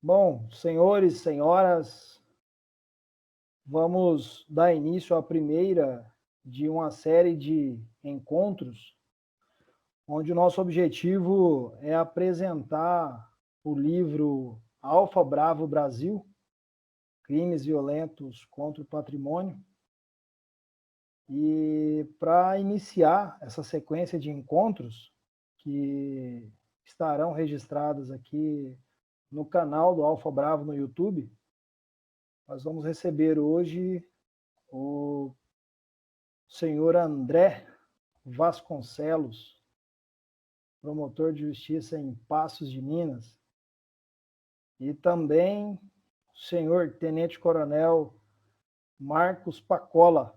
Bom, senhores, senhoras, vamos dar início à primeira de uma série de encontros, onde o nosso objetivo é apresentar o livro Alfa Bravo Brasil, Crimes Violentos contra o Patrimônio. E para iniciar essa sequência de encontros, que estarão registrados aqui no canal do Alfa Bravo no YouTube, nós vamos receber hoje o senhor André Vasconcelos, promotor de justiça em Passos de Minas, e também o senhor tenente-coronel Marcos Pacola,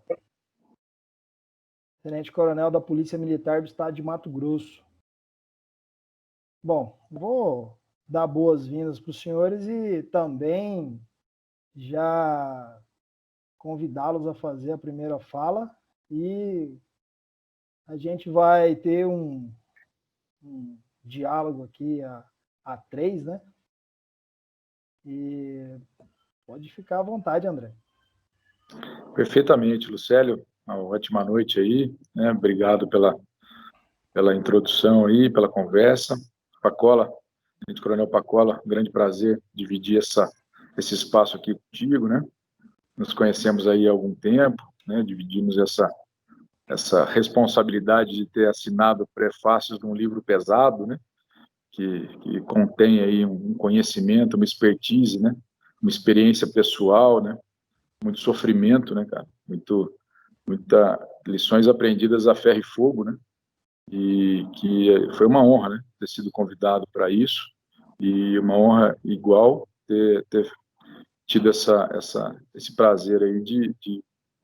tenente-coronel da Polícia Militar do Estado de Mato Grosso. Bom, vou dar boas-vindas para os senhores e também já convidá-los a fazer a primeira fala, e a gente vai ter um diálogo aqui a três, né? E pode ficar à vontade, André. Perfeitamente, Lucélio. Uma ótima noite aí, né? Obrigado pela introdução aí, pela conversa. Pacola, tenente Coronel Pacola, um grande prazer dividir esse espaço aqui contigo, né? Nos conhecemos aí há algum tempo, né? Dividimos essa responsabilidade de ter assinado prefácios de um livro pesado, né? Que contém aí um conhecimento, uma expertise, né? Uma experiência pessoal, né? Muito sofrimento, né, cara? Muita lições aprendidas a ferro e fogo, né? E que foi uma honra, né? Ter sido convidado para isso, e uma honra igual ter tido esse prazer aí de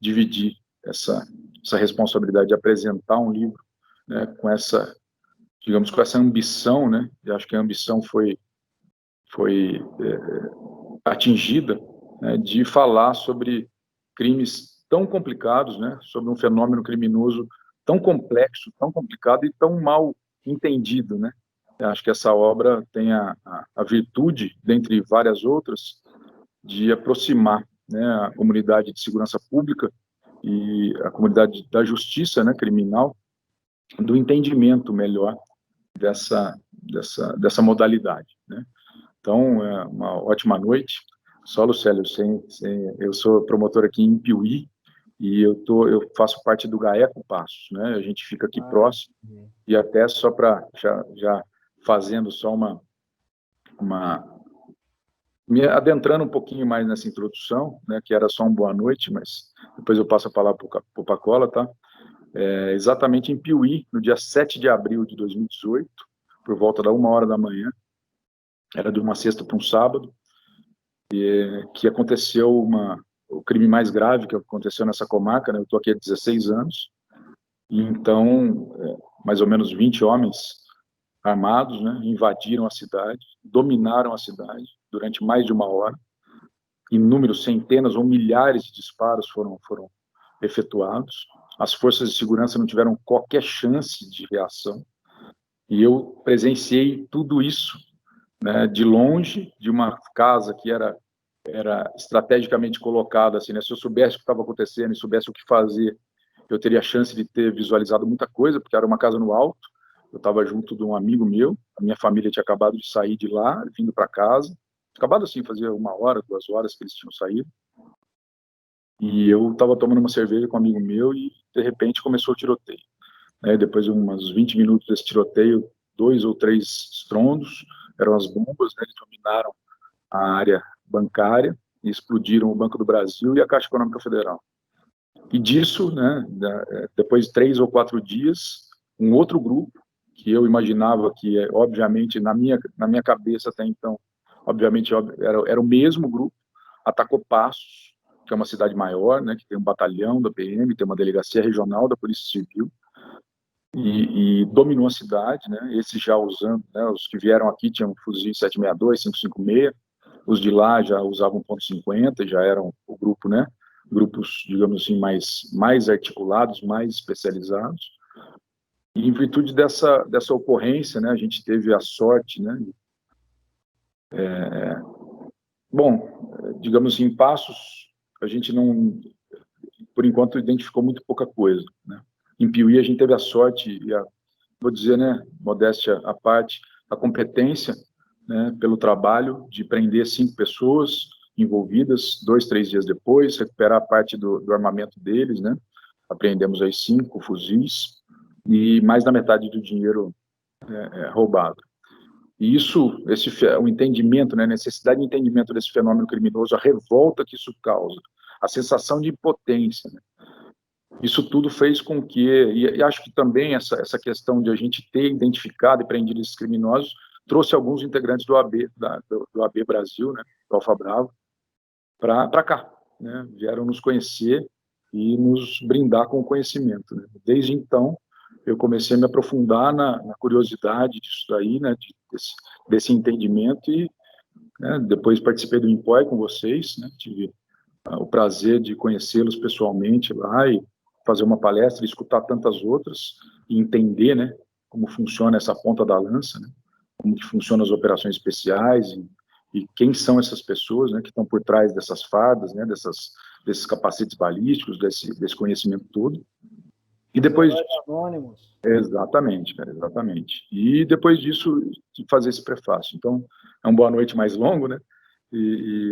dividir essa responsabilidade de apresentar um livro, né? Digamos, com essa ambição, né? E acho que a ambição foi atingida, né, de falar sobre crimes tão complicados, né, sobre um fenômeno criminoso tão complexo, tão complicado e tão mal entendido, né. Eu acho que essa obra tem a virtude, dentre várias outras, de aproximar, né, a comunidade de segurança pública e a comunidade da justiça, né, criminal, do entendimento melhor dessa modalidade, né. Então, é uma ótima noite. Só, Lucélio, eu sou promotor aqui em Piuí, e eu faço parte do GAECO Passos, né? A gente fica aqui próximo, e até só para já fazendo só me adentrando um pouquinho mais nessa introdução, né? Que era só uma boa noite, mas depois eu passo a palavra para o Pacola, tá? Exatamente em Piuí, no dia 7 de abril de 2018, por volta da 1h da manhã, era de uma sexta para um sábado, que aconteceu o crime mais grave que aconteceu nessa comarca, né? Eu estou aqui há 16 anos, e então, mais ou menos 20 homens armados, né, invadiram a cidade, dominaram a cidade durante mais de 1 hora, inúmeros, centenas ou milhares de disparos foram efetuados, as forças de segurança não tiveram qualquer chance de reação, e eu presenciei tudo isso, né, de longe, de uma casa que era estrategicamente colocada, assim, né? Se eu soubesse o que estava acontecendo e soubesse o que fazer, eu teria a chance de ter visualizado muita coisa, porque era uma casa no alto, eu estava junto de um amigo meu, a minha família tinha acabado de sair de lá, vindo para casa, acabado assim, fazia 1 hora, 2 horas que eles tinham saído, e eu estava tomando uma cerveja com um amigo meu e, de repente, começou o tiroteio. Depois de uns 20 minutos desse tiroteio, 2 ou 3 estrondos, eram as bombas, né? Eles dominaram a área bancária e explodiram o Banco do Brasil e a Caixa Econômica Federal. E disso, né, depois de 3 ou 4 dias, um outro grupo, que eu imaginava que, obviamente, na minha cabeça até então, obviamente era o mesmo grupo, atacou Passos, que é uma cidade maior, né, que tem um batalhão da PM, tem uma delegacia regional da Polícia Civil, e dominou a cidade, né, esses já usando, né, os que vieram aqui tinham fuzis 762, 556, os de lá já usavam .50, já eram o grupo, né, grupos, digamos assim, mais articulados, mais especializados, e em virtude dessa ocorrência, né, a gente teve a sorte, né, Bom, digamos assim, em Passos, a gente não, por enquanto, identificou muito pouca coisa, né? Em Piuí, a gente teve a sorte, vou dizer, né, modéstia à parte, a competência, né, pelo trabalho de prender 5 pessoas envolvidas, 2, 3 dias depois, recuperar a parte do armamento deles, né? Apreendemos aí 5 fuzis e mais da metade do dinheiro roubado. E isso, o entendimento, né, a necessidade de entendimento desse fenômeno criminoso, a revolta que isso causa, a sensação de impotência, né? Isso tudo fez com que, e acho que também essa questão de a gente ter identificado e prendido esses criminosos, trouxe alguns integrantes do AB, do AB Brasil, né, do Alfa Bravo, para cá, né, vieram nos conhecer e nos brindar com o conhecimento, né. Desde então, eu comecei a me aprofundar na curiosidade disso daí, né, desse entendimento, e né, depois participei do INPOI com vocês, né, tive o prazer de conhecê-los pessoalmente lá e fazer uma palestra e escutar tantas outras e entender, né, como funciona essa ponta da lança, né, como que funcionam as operações especiais e quem são essas pessoas, né, que estão por trás dessas fardas, né, desses capacetes balísticos, desse conhecimento todo. E depois anônimos. Exatamente, cara, exatamente. E depois disso, fazer esse prefácio. Então, é um boa noite mais longo, né?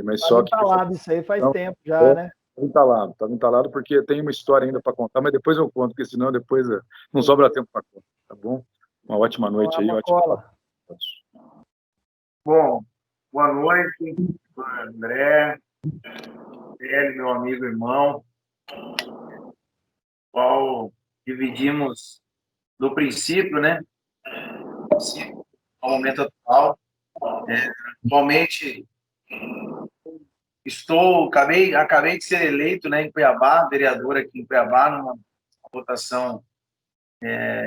Mas Tá só que entalado isso aí faz tempo já, né? Tá entalado, porque tem uma história ainda para contar, mas depois eu conto, porque senão depois não sobra tempo para contar, tá bom? Uma ótima noite aí, ótima cola. Bom, boa noite, André, ele, meu amigo, irmão, qual dividimos do princípio, né? Ao momento atual. Atualmente, acabei de ser eleito, né, em Cuiabá, vereador aqui em Cuiabá, numa votação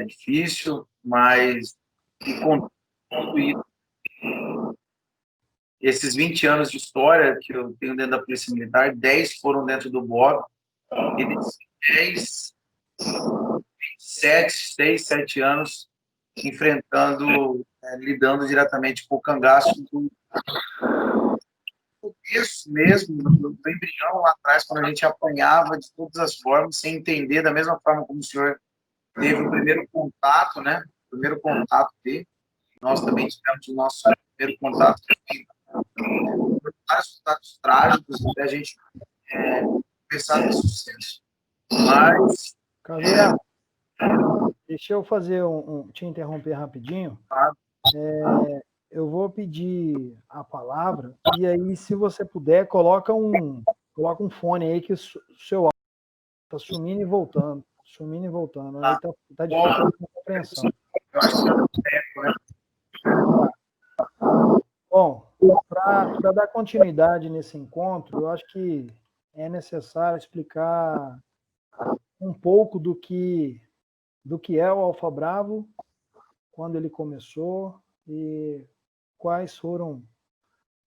difícil, mas com tudo isso, esses 20 anos de história que eu tenho dentro da Polícia Militar, 10 foram dentro do BOP, e desses 10, 6, 7 anos enfrentando, lidando diretamente com o cangaço do começo mesmo, do embrião lá atrás, quando a gente apanhava de todas as formas, sem entender, da mesma forma como o senhor teve o primeiro contato, né? O primeiro contato dele. Nós também tivemos o nosso primeiro contato, vários contatos trágicos, até a gente começar a ter sucesso. Mas... Caveira, deixa eu fazer te interromper rapidinho. Eu vou pedir a palavra, e aí, se você puder, coloca um fone aí, que o seu áudio está sumindo e voltando. Aí tá difícil a compreensão. Eu acho que não tempo, né? Bom, para dar continuidade nesse encontro, eu acho que é necessário explicar um pouco do que é o Alfa Bravo, quando ele começou e quais foram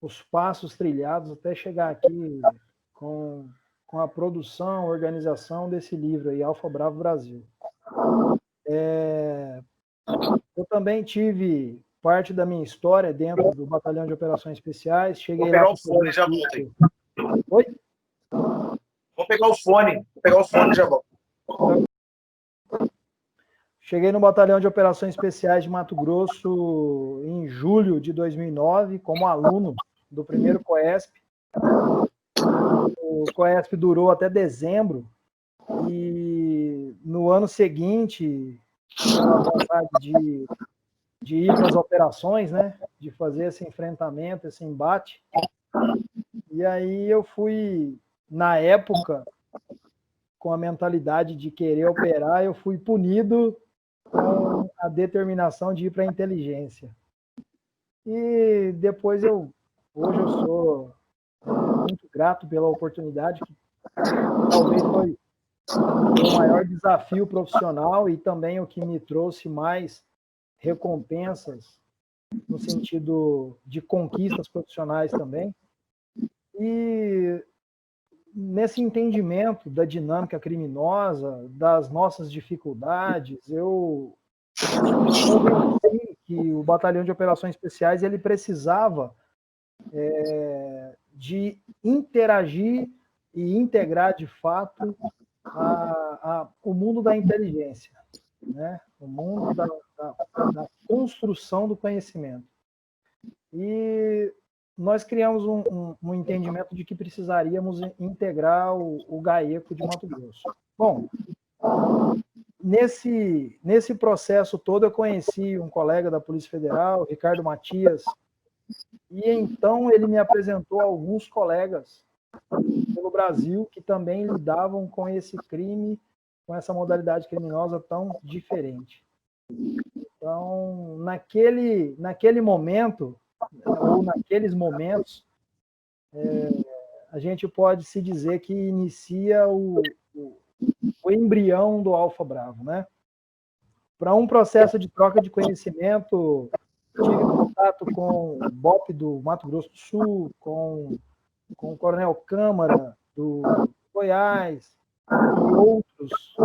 os passos trilhados até chegar aqui com a produção, organização desse livro aí, Alfa Bravo Brasil. Eu também tive parte da minha história dentro do Batalhão de Operações Especiais. Cheguei lá. Vou pegar o fone e já voltei. Oi? Vou pegar o fone e já volto. Cheguei no Batalhão de Operações Especiais de Mato Grosso em julho de 2009, como aluno do primeiro COESP. O COESP durou até dezembro, e no ano seguinte, a vontade de ir para as operações, né? De fazer esse enfrentamento, esse embate. E aí eu fui, na época, com a mentalidade de querer operar, eu fui punido com a determinação de ir para a inteligência. E depois hoje eu sou muito grato pela oportunidade, que talvez foi o maior desafio profissional e também o que me trouxe mais recompensas no sentido de conquistas profissionais também. E nesse entendimento da dinâmica criminosa, das nossas dificuldades, eu convenci que o Batalhão de Operações Especiais ele precisava de interagir e integrar de fato o mundo da inteligência, né? O mundo da construção do conhecimento. E nós criamos um entendimento de que precisaríamos integrar o GAECO de Mato Grosso. Bom, nesse processo todo eu conheci um colega da Polícia Federal, Ricardo Matias, e então ele me apresentou alguns colegas pelo Brasil que também lidavam com esse crime, com essa modalidade criminosa tão diferente. Então, naquele momento, ou naqueles momentos, a gente pode se dizer que inicia o embrião do Alfa Bravo, né? Para um processo de troca de conhecimento, tive contato com o BOP do Mato Grosso do Sul, com o Coronel Câmara do Goiás,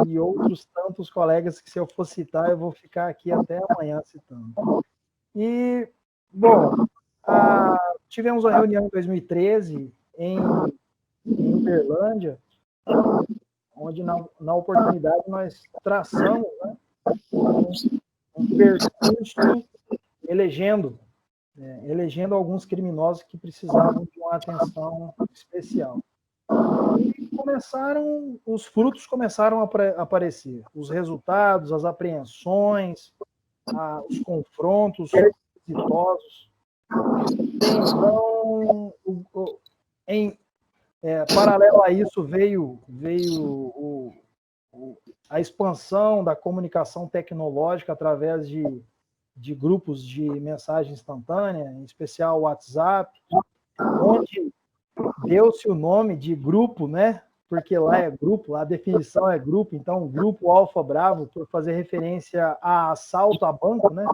e outros tantos colegas que, se eu for citar, eu vou ficar aqui até amanhã citando. E, bom, tivemos uma reunião em 2013 em Uberlândia, onde, na oportunidade, nós traçamos, né, um percurso elegendo alguns criminosos que precisavam de uma atenção especial. E os frutos começaram a aparecer, os resultados, as apreensões, os confrontos exitosos. Então, paralelo a isso, veio a expansão da comunicação tecnológica através de grupos de mensagem instantânea, em especial o WhatsApp, onde deu-se o nome de grupo, né? Porque lá é grupo, lá a definição é grupo, então o grupo Alfa Bravo, por fazer referência a assalto a banco, né?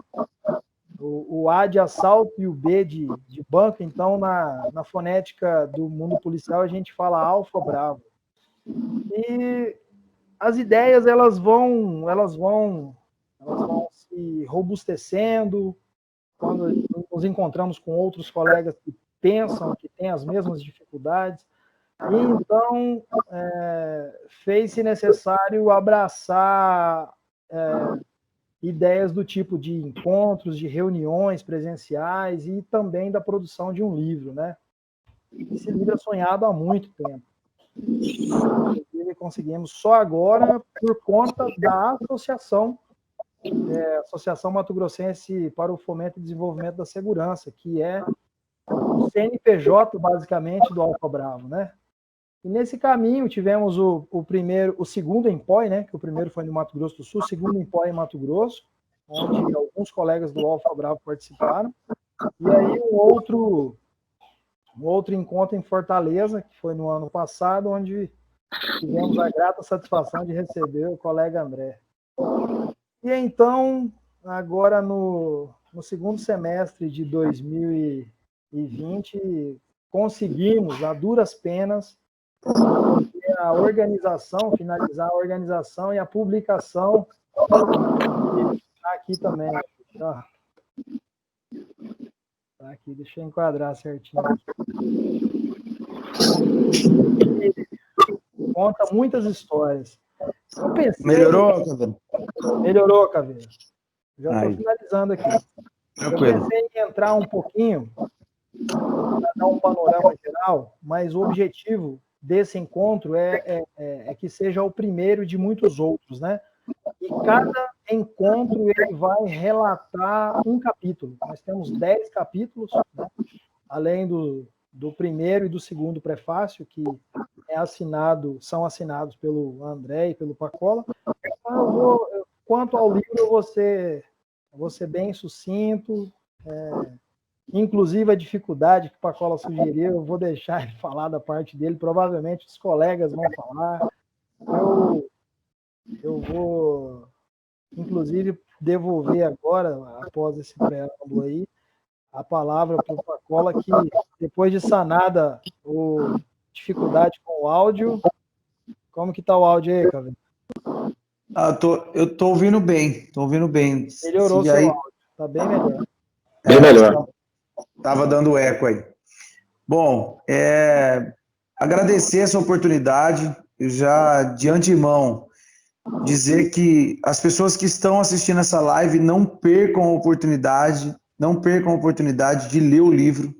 O A de assalto e o B de banco, então na fonética do mundo policial a gente fala Alfa Bravo. E as ideias elas vão se robustecendo quando nos encontramos com outros colegas que pensam, que têm as mesmas dificuldades. E então fez-se necessário abraçar ideias do tipo de encontros, de reuniões presenciais e também da produção de um livro, né? Esse livro é sonhado há muito tempo. Inclusive, conseguimos só agora por conta da Associação Mato Grossense para o Fomento e Desenvolvimento da Segurança, que é o CNPJ, basicamente, do Alfa Bravo, né? E nesse caminho tivemos o segundo EMPOI, né? Que o primeiro foi no Mato Grosso do Sul, o segundo EMPOI em Mato Grosso, onde alguns colegas do Alfa Bravo participaram. E aí um outro encontro em Fortaleza, que foi no ano passado, onde tivemos a grata satisfação de receber o colega André. E então, agora no segundo semestre de 2020, conseguimos, a duras penas, finalizar a organização e a publicação. Está aqui também. Tá aqui, deixa eu enquadrar certinho. Conta muitas histórias. Eu pensei, melhorou, Caveira? Melhorou, Caveira. Já estou finalizando aqui. Tranquilo. Eu pensei em entrar um pouquinho para dar um panorama geral, mas o objetivo desse encontro é que seja o primeiro de muitos outros, né? E cada encontro ele vai relatar um capítulo. Nós temos 10 capítulos, né? Além do primeiro e do segundo prefácio, que são assinados pelo André e pelo Pacola. Então, quanto ao livro, eu vou ser bem sucinto, inclusive a dificuldade que o Pacola sugeriu, eu vou deixar ele falar da parte dele, provavelmente os colegas vão falar. Eu vou, inclusive, devolver agora, após esse preâmbulo aí, a palavra para o Pacola, que depois de sanada a dificuldade com o áudio, como que está o áudio aí, Caveira? Eu estou ouvindo bem, Melhorou seu áudio, está bem melhor. Bem melhor. Estava dando eco aí. Bom, agradecer essa oportunidade, já de antemão, dizer que as pessoas que estão assistindo essa live não percam a oportunidade, de ler o livro.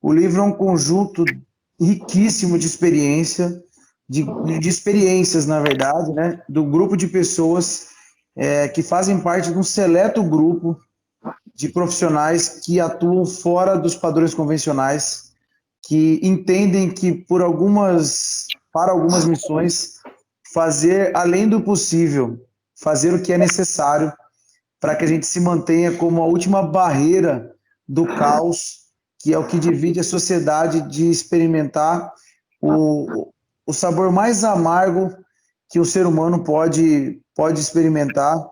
O livro é um conjunto riquíssimo de experiência, de experiências, na verdade, né, do grupo de pessoas que fazem parte de um seleto grupo de profissionais que atuam fora dos padrões convencionais, que entendem que para algumas missões, fazer além do possível, fazer o que é necessário para que a gente se mantenha como a última barreira do caos, que é o que divide a sociedade de experimentar o sabor mais amargo que o ser humano pode experimentar,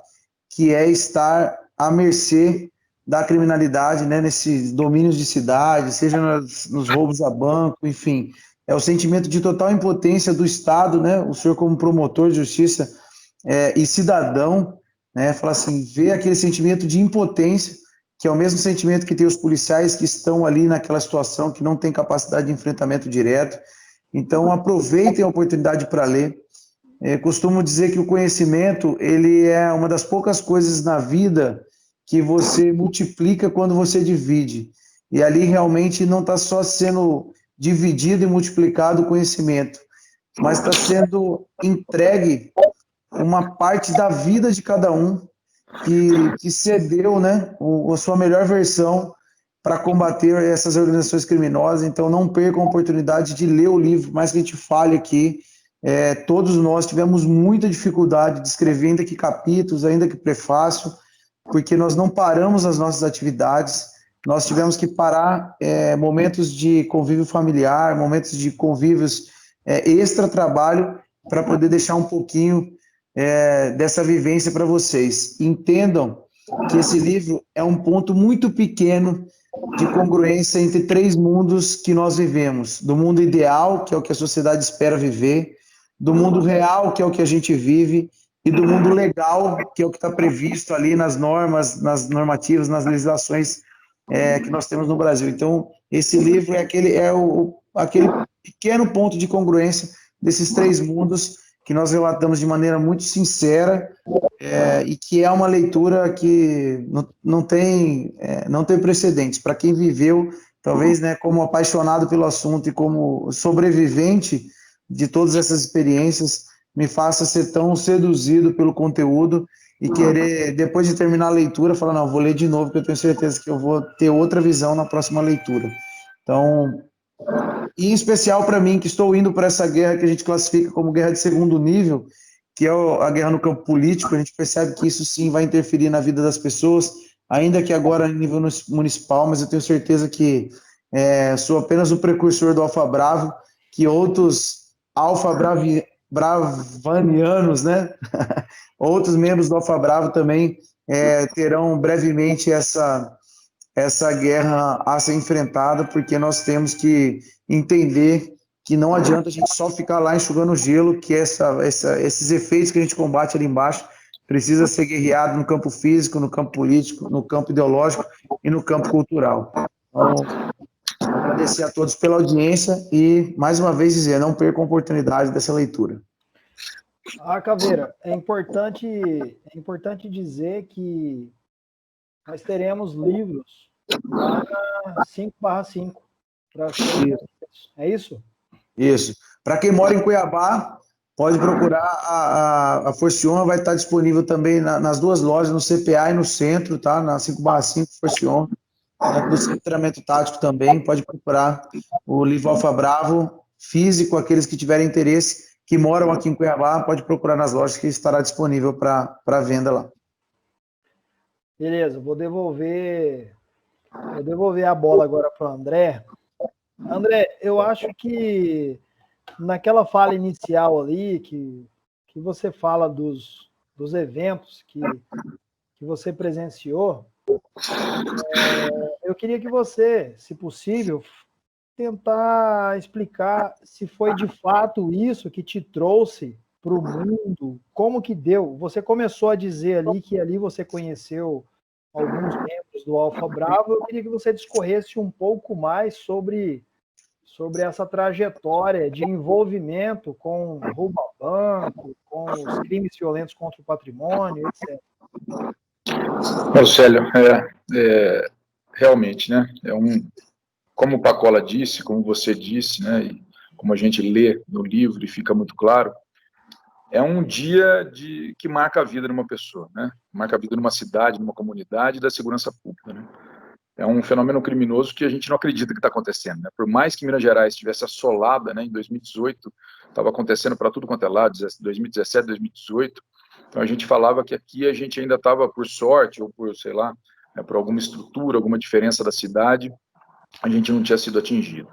que é estar à mercê da criminalidade, né, nesses domínios de cidade, seja nos roubos a banco, enfim. É o sentimento de total impotência do Estado, né, o senhor como promotor de justiça e cidadão, né, fala assim, vê aquele sentimento de impotência, que é o mesmo sentimento que tem os policiais que estão ali naquela situação, que não tem capacidade de enfrentamento direto. Então, aproveitem a oportunidade para ler. Costumo dizer que o conhecimento, ele é uma das poucas coisas na vida que você multiplica quando você divide. E ali realmente não está só sendo dividido e multiplicado o conhecimento, mas está sendo entregue uma parte da vida de cada um que cedeu, né, a sua melhor versão para combater essas organizações criminosas. Então, não percam a oportunidade de ler o livro, mais que a gente fale aqui. Todos nós tivemos muita dificuldade de escrever, ainda que capítulos, ainda que prefácio, porque nós não paramos as nossas atividades, nós tivemos que parar momentos de convívio familiar, momentos de convívios extra-trabalho, para poder deixar um pouquinho dessa vivência para vocês. Entendam que esse livro é um ponto muito pequeno de congruência entre três mundos que nós vivemos: do mundo ideal, que é o que a sociedade espera viver, do mundo real, que é o que a gente vive, e do mundo legal, que é o que está previsto ali nas normas, nas normativas, nas legislações que nós temos no Brasil. Então, esse livro é aquele pequeno ponto de congruência desses três mundos que nós relatamos de maneira muito sincera, e que é uma leitura que não tem precedentes. Para quem viveu, talvez, né, como apaixonado pelo assunto e como sobrevivente de todas essas experiências, me faça ser tão seduzido pelo conteúdo e querer, depois de terminar a leitura, falar, não, vou ler de novo, porque eu tenho certeza que eu vou ter outra visão na próxima leitura. Então, e em especial para mim, que estou indo para essa guerra que a gente classifica como guerra de segundo nível, que é a guerra no campo político. A gente percebe que isso sim vai interferir na vida das pessoas, ainda que agora em nível municipal, mas eu tenho certeza que sou apenas o precursor do Alfa Bravo, que outros bravanianos, né? Outros membros do Alfa Bravo também terão brevemente essa guerra a ser enfrentada, porque nós temos que entender que não adianta a gente só ficar lá enxugando gelo, que esses efeitos que a gente combate ali embaixo precisa ser guerreado no campo físico, no campo político, no campo ideológico e no campo cultural. Então, agradecer a todos pela audiência e, mais uma vez, dizer, não percam a oportunidade dessa leitura. Caveira, é importante dizer que nós teremos livros lá na 5/5. É isso? Isso. Para quem mora em Cuiabá, pode procurar a Forcion, vai estar disponível também nas duas lojas, no CPA e no centro, tá? Na 5/5 Forcion, do Centro de Treinamento Tático também, pode procurar o livro Alfa Bravo, físico, aqueles que tiverem interesse, que moram aqui em Cuiabá, pode procurar nas lojas que estará disponível para venda lá. Beleza, vou devolver a bola agora para o André. André, eu acho que naquela fala inicial ali, que você fala dos eventos que você presenciou, eu queria que você, se possível, tentar explicar se foi de fato isso que te trouxe para o mundo, como que deu. Você começou a dizer ali que ali você conheceu alguns membros do Alfa Bravo. Eu queria que você discorresse um pouco mais sobre sobre essa trajetória de envolvimento com roubo a banco, com os crimes violentos contra o patrimônio, etc. Célio, realmente, né? Como o Pacola disse, como você disse, né? E como a gente lê no livro e fica muito claro, é um dia que marca a vida de uma pessoa, né? Marca a vida de uma cidade, de uma comunidade, da segurança pública, né? É um fenômeno criminoso que a gente não acredita que está acontecendo, né? Por mais que Minas Gerais estivesse assolada, né? Em 2018, estava acontecendo para tudo quanto é lado, 2017, 2018. Então a gente falava que aqui a gente ainda estava, por sorte, ou por, sei lá, né, por alguma estrutura, alguma diferença da cidade, a gente não tinha sido atingido.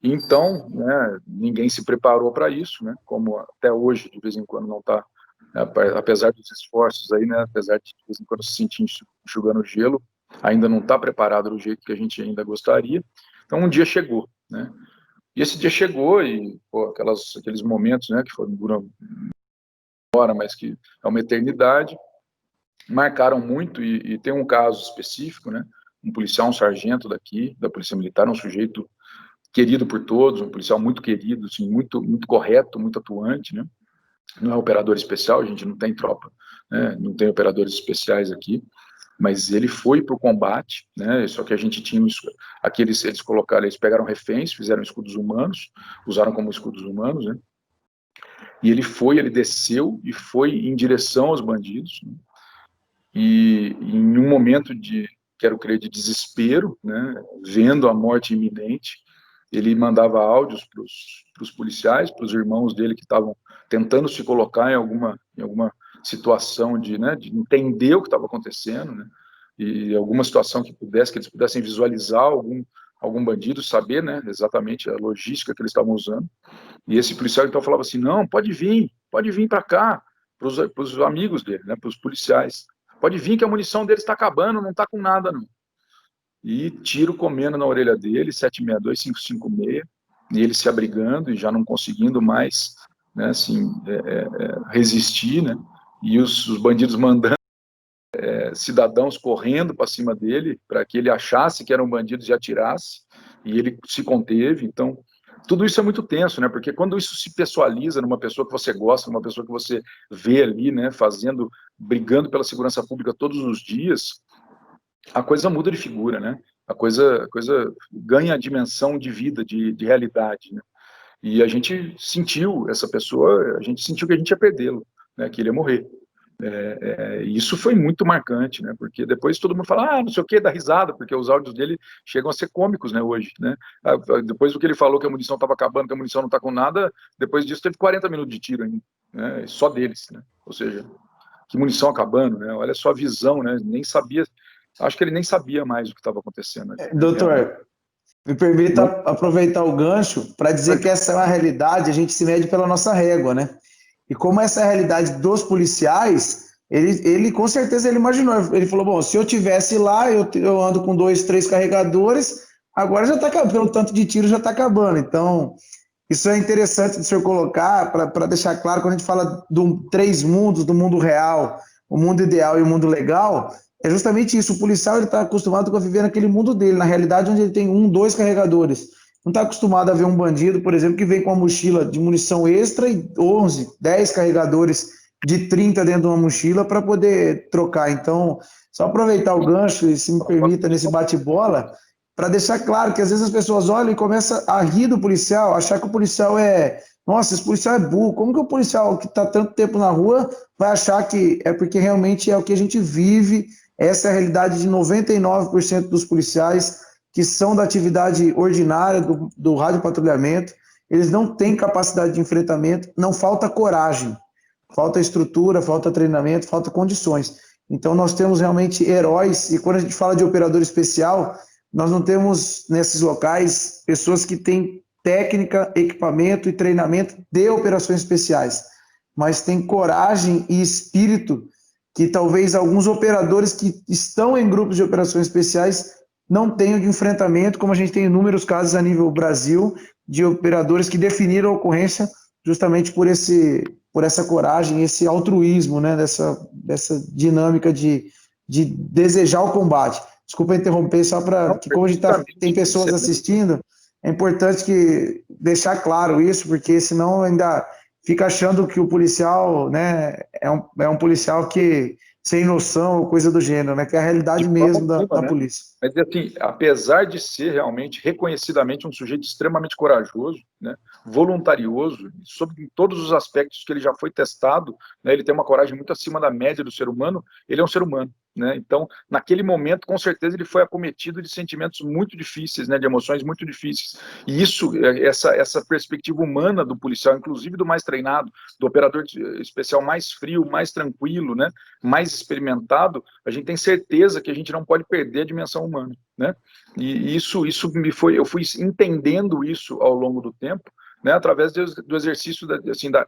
Então, né, ninguém se preparou para isso, né? Como até hoje, de vez em quando, não está, né, apesar dos esforços aí, né? Apesar de vez em quando se sentir enxugando gelo, ainda não está preparado do jeito que a gente ainda gostaria. Então, um dia chegou, né? E esse dia chegou e, pô, aqueles momentos, né, que duram uma hora, mas que é uma eternidade, marcaram muito. E tem um caso específico, né? Um policial, um sargento daqui, da Polícia Militar, um sujeito querido por todos, um policial muito querido, assim, muito, muito correto, muito atuante, né? Não é operador especial, a gente não tem tropa, né? Não tem operadores especiais aqui, mas ele foi para o combate, né? Só que a gente tinha aqui eles colocaram, eles pegaram reféns, fizeram escudos humanos, usaram como escudos humanos, né? E ele desceu e foi em direção aos bandidos, né? E em um momento quero crer, de desespero, né? Vendo a morte iminente, ele mandava áudios para os policiais, para os irmãos dele que estavam tentando se colocar em alguma situação de entender o que estava acontecendo, né? E alguma situação que eles pudessem visualizar algum bandido, saber, né, exatamente a logística que eles estavam usando. E esse policial então falava assim: não, pode vir para cá, para os amigos dele, né, para os policiais, pode vir que a munição deles está acabando, não está com nada não. E tiro comendo na orelha dele, 762, 556, e ele se abrigando e já não conseguindo mais, né, assim, resistir, né, e os bandidos mandando cidadãos correndo para cima dele, para que ele achasse que eram bandidos e atirasse, e ele se conteve. Então, tudo isso é muito tenso, né, porque quando isso se pessoaliza numa pessoa que você gosta, numa pessoa que você vê ali, né, brigando pela segurança pública todos os dias, a coisa muda de figura, né? A coisa ganha a dimensão de vida, de realidade, né? E a gente sentiu essa pessoa, a gente sentiu que a gente ia perdê-lo, né? Que ele ia morrer. E isso foi muito marcante, né? Porque depois todo mundo fala, não sei o que, dá risada, porque os áudios dele chegam a ser cômicos, né? Hoje, né? Depois do que ele falou que a munição estava acabando, que a munição não está com nada, depois disso teve 40 minutos de tiro ainda, né? Só deles, né? Ou seja, que munição acabando, né? Olha só a visão, né? Nem sabia. Acho que ele nem sabia mais o que estava acontecendo. Né? Doutor, me permita aproveitar o gancho para dizer que essa é uma realidade, a gente se mede pela nossa régua, né? E como essa é a realidade dos policiais, ele com certeza ele imaginou, ele falou, bom, se eu tivesse lá, eu ando com 2, 3 carregadores, agora já está acabando, pelo tanto de tiro já está acabando. Então, isso é interessante de o senhor colocar, para deixar claro, quando a gente fala de 3 mundos, do mundo real, o mundo ideal e o mundo legal, é justamente isso. O policial está acostumado a viver naquele mundo dele, na realidade onde ele tem 1, 2 carregadores. Não está acostumado a ver um bandido, por exemplo, que vem com uma mochila de munição extra e 11, 10 carregadores de 30 dentro de uma mochila para poder trocar. Então, só aproveitar o gancho, e se me permita, nesse bate-bola, para deixar claro que às vezes as pessoas olham e começam a rir do policial, achar que o policial nossa, esse policial é burro. Como que o policial que está tanto tempo na rua vai achar que é porque realmente é o que a gente vive? Essa é a realidade de 99% dos policiais que são da atividade ordinária do radiopatrulhamento. Eles não têm capacidade de enfrentamento, não falta coragem, falta estrutura, falta treinamento, falta condições. Então nós temos realmente heróis, e quando a gente fala de operador especial, nós não temos nesses locais pessoas que têm técnica, equipamento e treinamento de operações especiais, mas tem coragem e espírito que talvez alguns operadores que estão em grupos de operações especiais não tenham de enfrentamento, como a gente tem inúmeros casos a nível Brasil, de operadores que definiram a ocorrência justamente por essa coragem, esse altruísmo, né, dessa dinâmica de desejar o combate. Desculpa interromper, só para que, como a gente tem pessoas assistindo, É importante deixar claro isso, porque senão ainda fica achando que o policial, né, é um policial que sem noção ou coisa do gênero, né, que é a realidade mesmo da né? polícia. Mas, assim, apesar de ser realmente, reconhecidamente, um sujeito extremamente corajoso, né, voluntarioso, sobre todos os aspectos que ele já foi testado, né, ele tem uma coragem muito acima da média do ser humano, ele é um ser humano. Né? Então, naquele momento, com certeza, ele foi acometido de sentimentos muito difíceis, né, de emoções muito difíceis. E isso, essa perspectiva humana do policial, inclusive do mais treinado, do operador especial mais frio, mais tranquilo, né, mais experimentado, a gente tem certeza que a gente não pode perder a dimensão humana. Né? E isso eu fui entendendo isso ao longo do tempo, né, através do exercício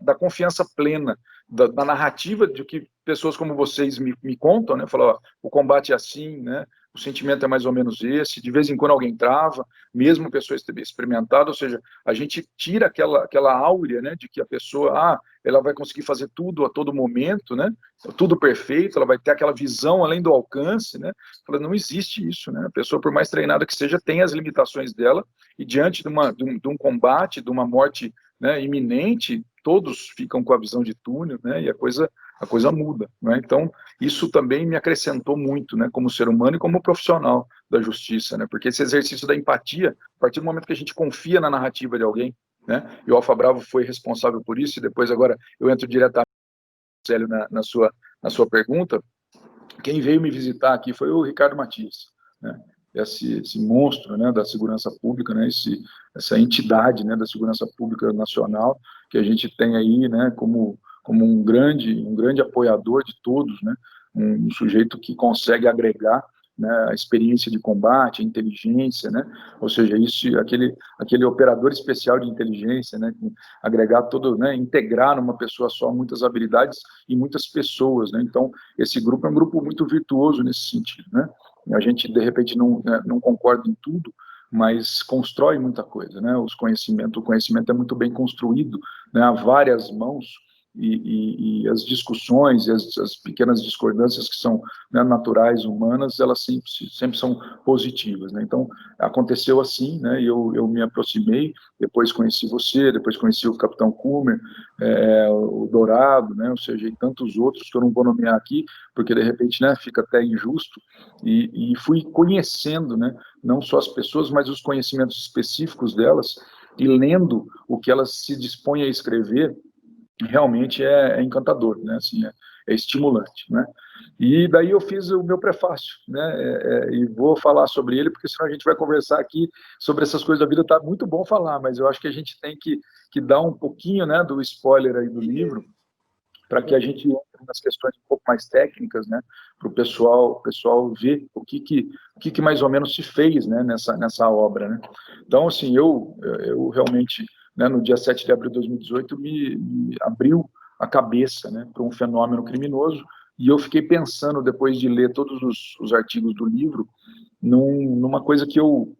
da confiança plena, da narrativa de que pessoas como vocês me contam, né, falam, ó, o combate é assim, né, o sentimento é mais ou menos esse, de vez em quando alguém trava, mesmo pessoa experimentada, ou seja, a gente tira aquela áurea, né, de que a pessoa, ela vai conseguir fazer tudo a todo momento, né, tudo perfeito, ela vai ter aquela visão além do alcance, né, não existe isso, né, a pessoa, por mais treinada que seja, tem as limitações dela, e diante de um combate, de uma morte, né, iminente, todos ficam com a visão de túnel, né, e a coisa muda. Né? Então, isso também me acrescentou muito, né, como ser humano e como profissional da justiça, né, porque esse exercício da empatia, a partir do momento que a gente confia na narrativa de alguém, né, e o Alfa Bravo foi responsável por isso, e depois agora eu entro diretamente, Célio, na sua pergunta, quem veio me visitar aqui foi o Ricardo Matias, né, esse monstro, né, da segurança pública, né, essa entidade, né, da segurança pública nacional que a gente tem aí, né, como um grande apoiador de todos, né, um sujeito que consegue agregar, né, a experiência de combate, a inteligência, né, ou seja, aquele operador especial de inteligência, né, agregar todo, né, integrar numa pessoa só muitas habilidades e muitas pessoas, né, então esse grupo é um grupo muito virtuoso nesse sentido, né, a gente de repente não concorda em tudo, mas constrói muita coisa, né, o conhecimento é muito bem construído, né, a várias mãos, e as discussões e as pequenas discordâncias que são, né, naturais, humanas, elas sempre são positivas, né? Então, aconteceu assim, né, eu me aproximei, depois conheci você, depois conheci o Capitão Kummer, o Dourado, né, ou seja, e tantos outros que eu não vou nomear aqui, porque de repente, né, fica até injusto, e fui conhecendo, né, não só as pessoas, mas os conhecimentos específicos delas, e lendo o que elas se dispõem a escrever, realmente é encantador, né? Assim, é estimulante, né? E daí eu fiz o meu prefácio, né? E vou falar sobre ele, porque senão a gente vai conversar aqui sobre essas coisas da vida. Tá muito bom falar, mas eu acho que a gente tem que dar um pouquinho, né, do spoiler aí do livro, para que a gente entre nas questões um pouco mais técnicas, né? Para o pessoal ver o que mais ou menos se fez, né? Nessa obra, né? Então, assim, eu realmente, né, no dia 7 de abril de 2018, me abriu a cabeça, né, para um fenômeno criminoso, e eu fiquei pensando, depois de ler todos os artigos do livro, numa coisa que eu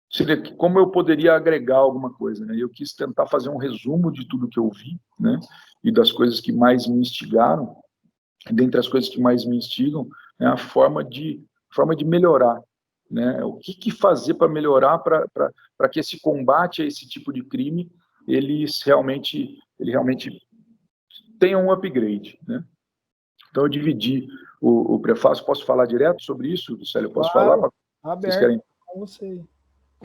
seria como eu poderia agregar alguma coisa, né? Eu quis tentar fazer um resumo de tudo que eu vi, né, e das coisas que mais me instigaram, dentre as coisas que mais me instigam, né, a forma de melhorar, né? O que fazer para melhorar, para que esse combate a esse tipo de crime ele realmente tenha um upgrade, né? Então eu dividi o prefácio. Posso falar direto sobre isso, Célio? Posso falar? Claro, Vocês aberto querem? com você.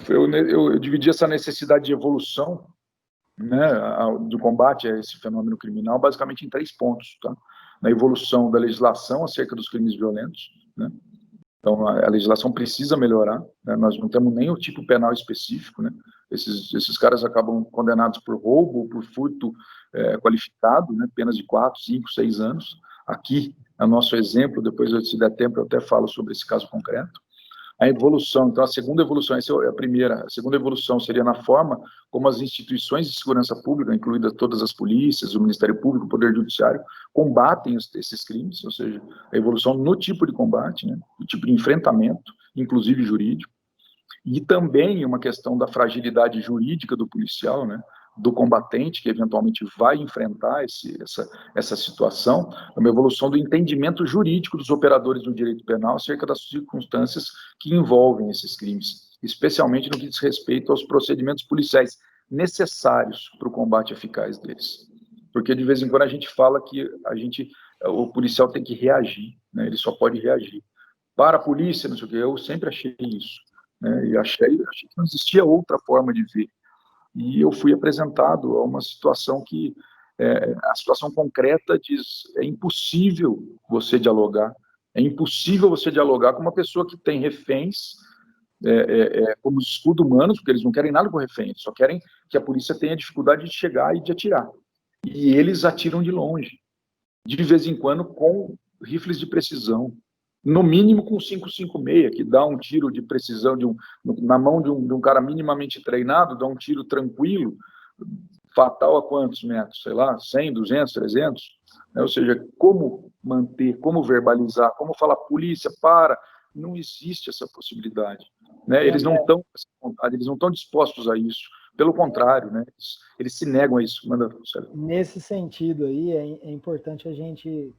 Eu dividi essa necessidade de evolução, né, do combate a esse fenômeno criminal, basicamente em 3 pontos, tá? Na evolução da legislação acerca dos crimes violentos, né? Então, a legislação precisa melhorar, né? Nós não temos nem o tipo penal específico, né? Esses caras acabam condenados por roubo, por furto qualificado, né? Penas de 4, 5, 6 anos. Aqui, é nosso exemplo, depois, se der tempo, eu até falo sobre esse caso concreto. A evolução, então, a segunda evolução, essa é a primeira, a segunda evolução seria na forma como as instituições de segurança pública, incluídas todas as polícias, o Ministério Público, o Poder Judiciário, combatem esses crimes, ou seja, a evolução no tipo de combate, né, no tipo de enfrentamento, inclusive jurídico, e também uma questão da fragilidade jurídica do policial, né, do combatente, que eventualmente vai enfrentar essa situação, uma evolução do entendimento jurídico dos operadores do direito penal acerca das circunstâncias que envolvem esses crimes. especialmente no que diz respeito aos procedimentos policiais necessários para o combate eficaz deles. Porque de vez em quando a gente fala que o policial tem que reagir, né? Ele só pode reagir. Para a polícia, não sei o quê, eu sempre achei isso, né? E achei que não existia outra forma de ver. E eu fui apresentado a uma situação que, a situação concreta diz, é impossível você dialogar com uma pessoa que tem reféns como escudo humanos, porque eles não querem nada com reféns, só querem que a polícia tenha dificuldade de chegar e de atirar. E eles atiram de longe, de vez em quando com rifles de precisão, no mínimo com 5,56, que dá um tiro de precisão na mão de um cara minimamente treinado, dá um tiro tranquilo, fatal a quantos metros? Sei lá, 100, 200, 300? Né? Ou seja, como manter, como verbalizar, como falar, polícia, para, não existe essa possibilidade. Né? Eles não estão dispostos a isso. Pelo contrário, né? Eles se negam a isso. Manda, Sérgio. Nesse sentido aí, é importante a gente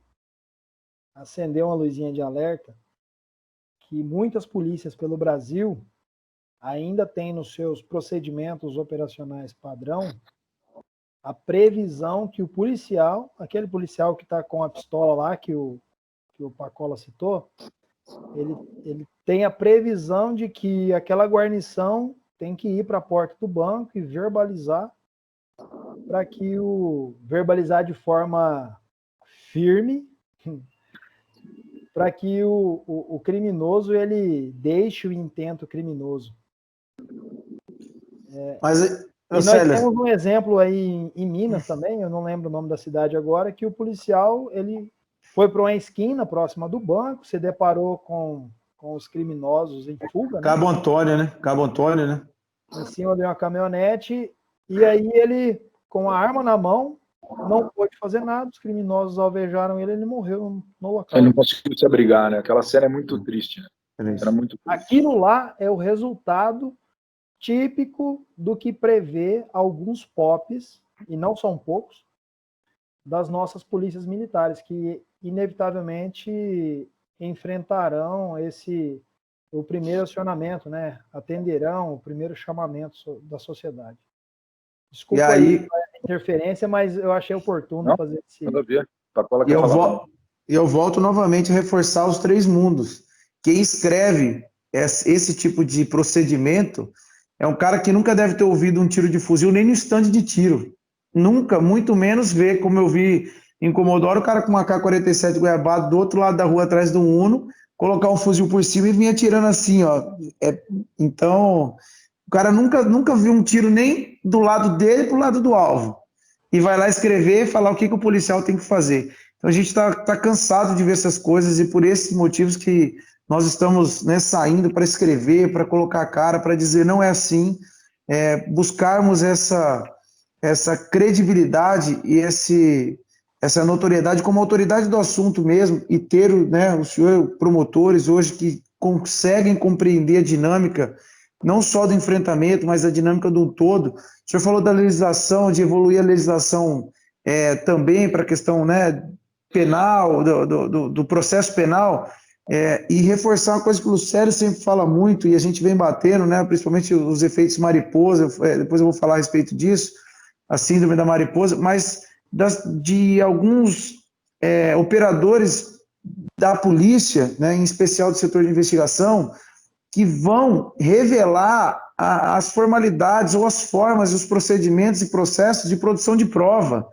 acender uma luzinha de alerta que muitas polícias pelo Brasil ainda têm nos seus procedimentos operacionais padrão a previsão que o policial, aquele policial que está com a pistola lá, que o Pacola citou, ele tem a previsão de que aquela guarnição tem que ir para a porta do banco e verbalizar, para que verbalizar de forma firme, para que o criminoso ele deixe o intento criminoso. Mas, e nós temos um exemplo aí em Minas também, eu não lembro o nome da cidade agora, que o policial ele foi para uma esquina próxima do banco, se deparou com os criminosos em fuga, Cabo Antônio, né? Cabo Antônio, né? Em cima de uma caminhonete, e aí ele, com a arma na mão, não pôde fazer nada, os criminosos alvejaram ele morreu no local. Ele não conseguiu se abrigar, né? Aquela cena é muito triste, né? Era muito triste. Aquilo lá é o resultado típico do que prevê alguns POPs, e não são poucos, das nossas polícias militares, que inevitavelmente enfrentarão o primeiro acionamento, né? Atenderão o primeiro chamamento da sociedade. Desculpa aí a interferência, mas eu achei oportuno fazer esse... E eu volto novamente a reforçar os 3 mundos. Quem escreve esse tipo de procedimento é um cara que nunca deve ter ouvido um tiro de fuzil nem no estande de tiro. Nunca, muito menos ver, como eu vi em Comodoro, o cara com uma AK-47 goiabado do outro lado da rua, atrás do Uno, colocar um fuzil por cima e vir atirando assim, ó. Então, o cara nunca viu um tiro nem do lado dele pro lado do alvo. E vai lá escrever e falar o que o policial tem que fazer. Então, a gente tá cansado de ver essas coisas e por esses motivos que nós estamos, né, saindo para escrever, para colocar a cara, para dizer não é assim, buscarmos essa credibilidade e essa notoriedade como autoridade do assunto mesmo, e ter, né, os senhores promotores hoje que conseguem compreender a dinâmica, não só do enfrentamento, mas a dinâmica do todo. O senhor falou da legislação, de evoluir a legislação também para a questão, né, penal, do processo penal, e reforçar uma coisa que o Lucério sempre fala muito, e a gente vem batendo, né, principalmente os efeitos mariposa, depois eu vou falar a respeito disso, a síndrome da mariposa, mas de alguns operadores da polícia, né, em especial do setor de investigação, que vão revelar as formalidades ou as formas, os procedimentos e processos de produção de prova.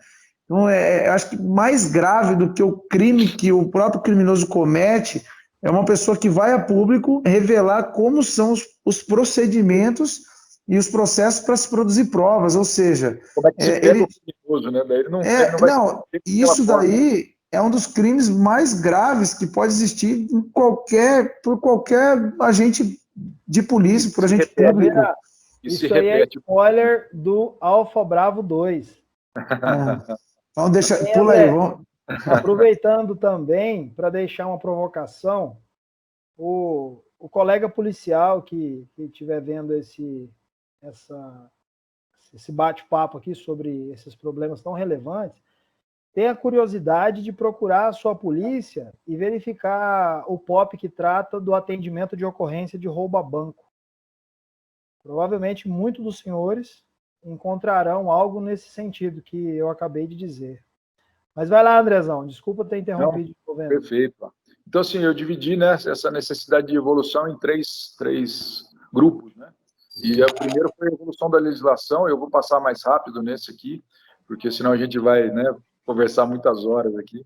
Então, acho que mais grave do que o crime que o próprio criminoso comete é uma pessoa que vai a público revelar como são os procedimentos e os processos para se produzir provas, ou seja... Como é que se pega o criminoso, né? Daí ele não vai isso daí é um dos crimes mais graves que pode existir por qualquer agente de polícia, por agente público. Isso aí é spoiler do Alfa Bravo 2. Então pula aí, vamos... Aproveitando também, para deixar uma provocação, o colega policial que estiver vendo esse bate-papo aqui sobre esses problemas tão relevantes, tenha a curiosidade de procurar a sua polícia e verificar o POP que trata do atendimento de ocorrência de roubo a banco. Provavelmente muitos dos senhores encontrarão algo nesse sentido que eu acabei de dizer. Mas vai lá, Andrezão, desculpa ter interrompido. Não, perfeito. Então, assim, eu dividi, né, essa necessidade de evolução em três grupos, né? E a primeira foi a evolução da legislação. Eu vou passar mais rápido nesse aqui, porque senão a gente vai, né, conversar muitas horas aqui.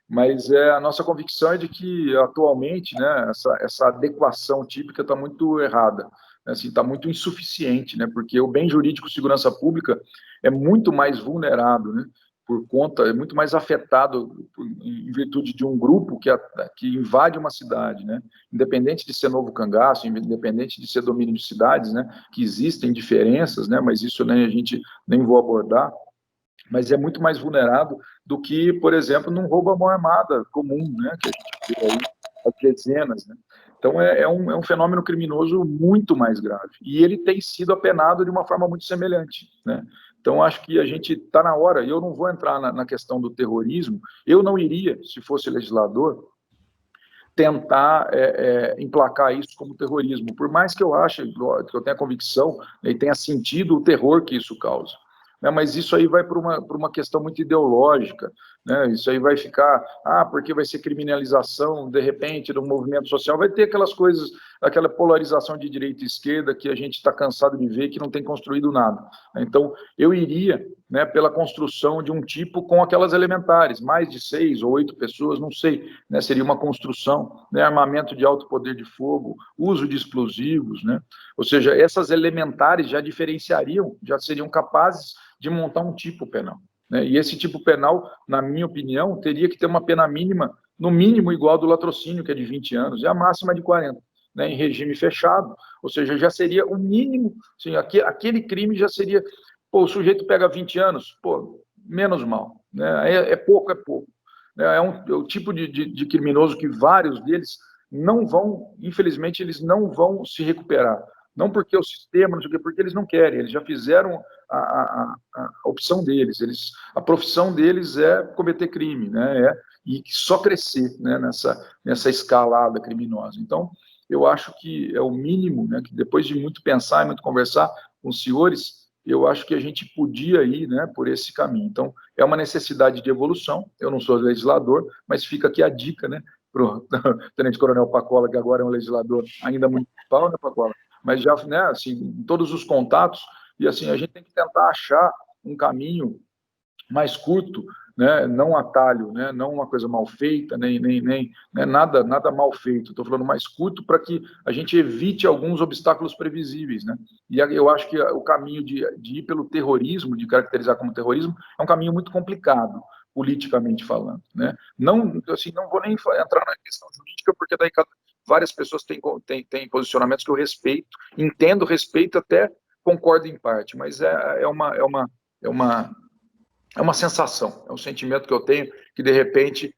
Mas a nossa convicção é de que, atualmente, né, essa adequação típica está muito errada, né, assim, está muito insuficiente, né, porque o bem jurídico segurança pública é muito mais vulnerado, né, por conta, é muito mais afetado em virtude de um grupo que invade uma cidade, né, independente de ser Novo Cangaço, independente de ser domínio de cidades, né, que existem diferenças, né, mas isso a gente nem vou abordar, mas é muito mais vulnerável do que, por exemplo, num roubo à mão armada comum, né, que a gente vê aí as dezenas, né. Então, é um fenômeno criminoso muito mais grave, e ele tem sido apenado de uma forma muito semelhante, né. Então, acho que a gente está na hora, e eu não vou entrar na questão do terrorismo, eu não iria, se fosse legislador, tentar emplacar isso como terrorismo, por mais que eu ache, que eu tenha convicção, né, e tenha sentido o terror que isso causa. Né, mas isso aí vai para uma questão muito ideológica, né, isso aí vai ficar, porque vai ser criminalização, de repente, do movimento social, vai ter aquelas coisas, aquela polarização de direita e esquerda que a gente está cansado de ver, que não tem construído nada. Então, eu iria, né, pela construção de um tipo com aquelas elementares, mais de 6 ou 8 pessoas, não sei, né, seria uma construção, né, armamento de alto poder de fogo, uso de explosivos, né, ou seja, essas elementares já diferenciariam, já seriam capazes de montar um tipo penal, né, e esse tipo penal, na minha opinião, teria que ter uma pena mínima, no mínimo igual do latrocínio, que é de 20 anos, e a máxima de 40, né, em regime fechado, ou seja, já seria o mínimo, assim, aquele crime já seria, o sujeito pega 20 anos, menos mal, né, é pouco, né, é o tipo de criminoso que vários deles não vão, infelizmente, eles não vão se recuperar, não porque o sistema, não sei o quê, porque eles não querem, eles já fizeram a opção deles, a profissão deles é cometer crime, né, e só crescer, né, nessa escalada criminosa. Então, eu acho que é o mínimo, né, que depois de muito pensar e muito conversar com os senhores, eu acho que a gente podia ir, né, por esse caminho. Então, é uma necessidade de evolução, eu não sou legislador, mas fica aqui a dica, né, para o Tenente Coronel Pacola, que agora é um legislador ainda municipal, né, Pacola? Mas já, né, assim, em todos os contatos, e assim, a gente tem que tentar achar um caminho mais curto, né, não um atalho, né, não uma coisa mal feita, nem né, nada mal feito, estou falando mais curto para que a gente evite alguns obstáculos previsíveis, né, e eu acho que o caminho de ir pelo terrorismo, de caracterizar como terrorismo, é um caminho muito complicado, politicamente falando, né, não, assim, não vou nem entrar na questão jurídica, porque daí várias pessoas têm posicionamentos que eu respeito, entendo, respeito, até concordo em parte, mas é uma sensação, é um sentimento que eu tenho que, de repente,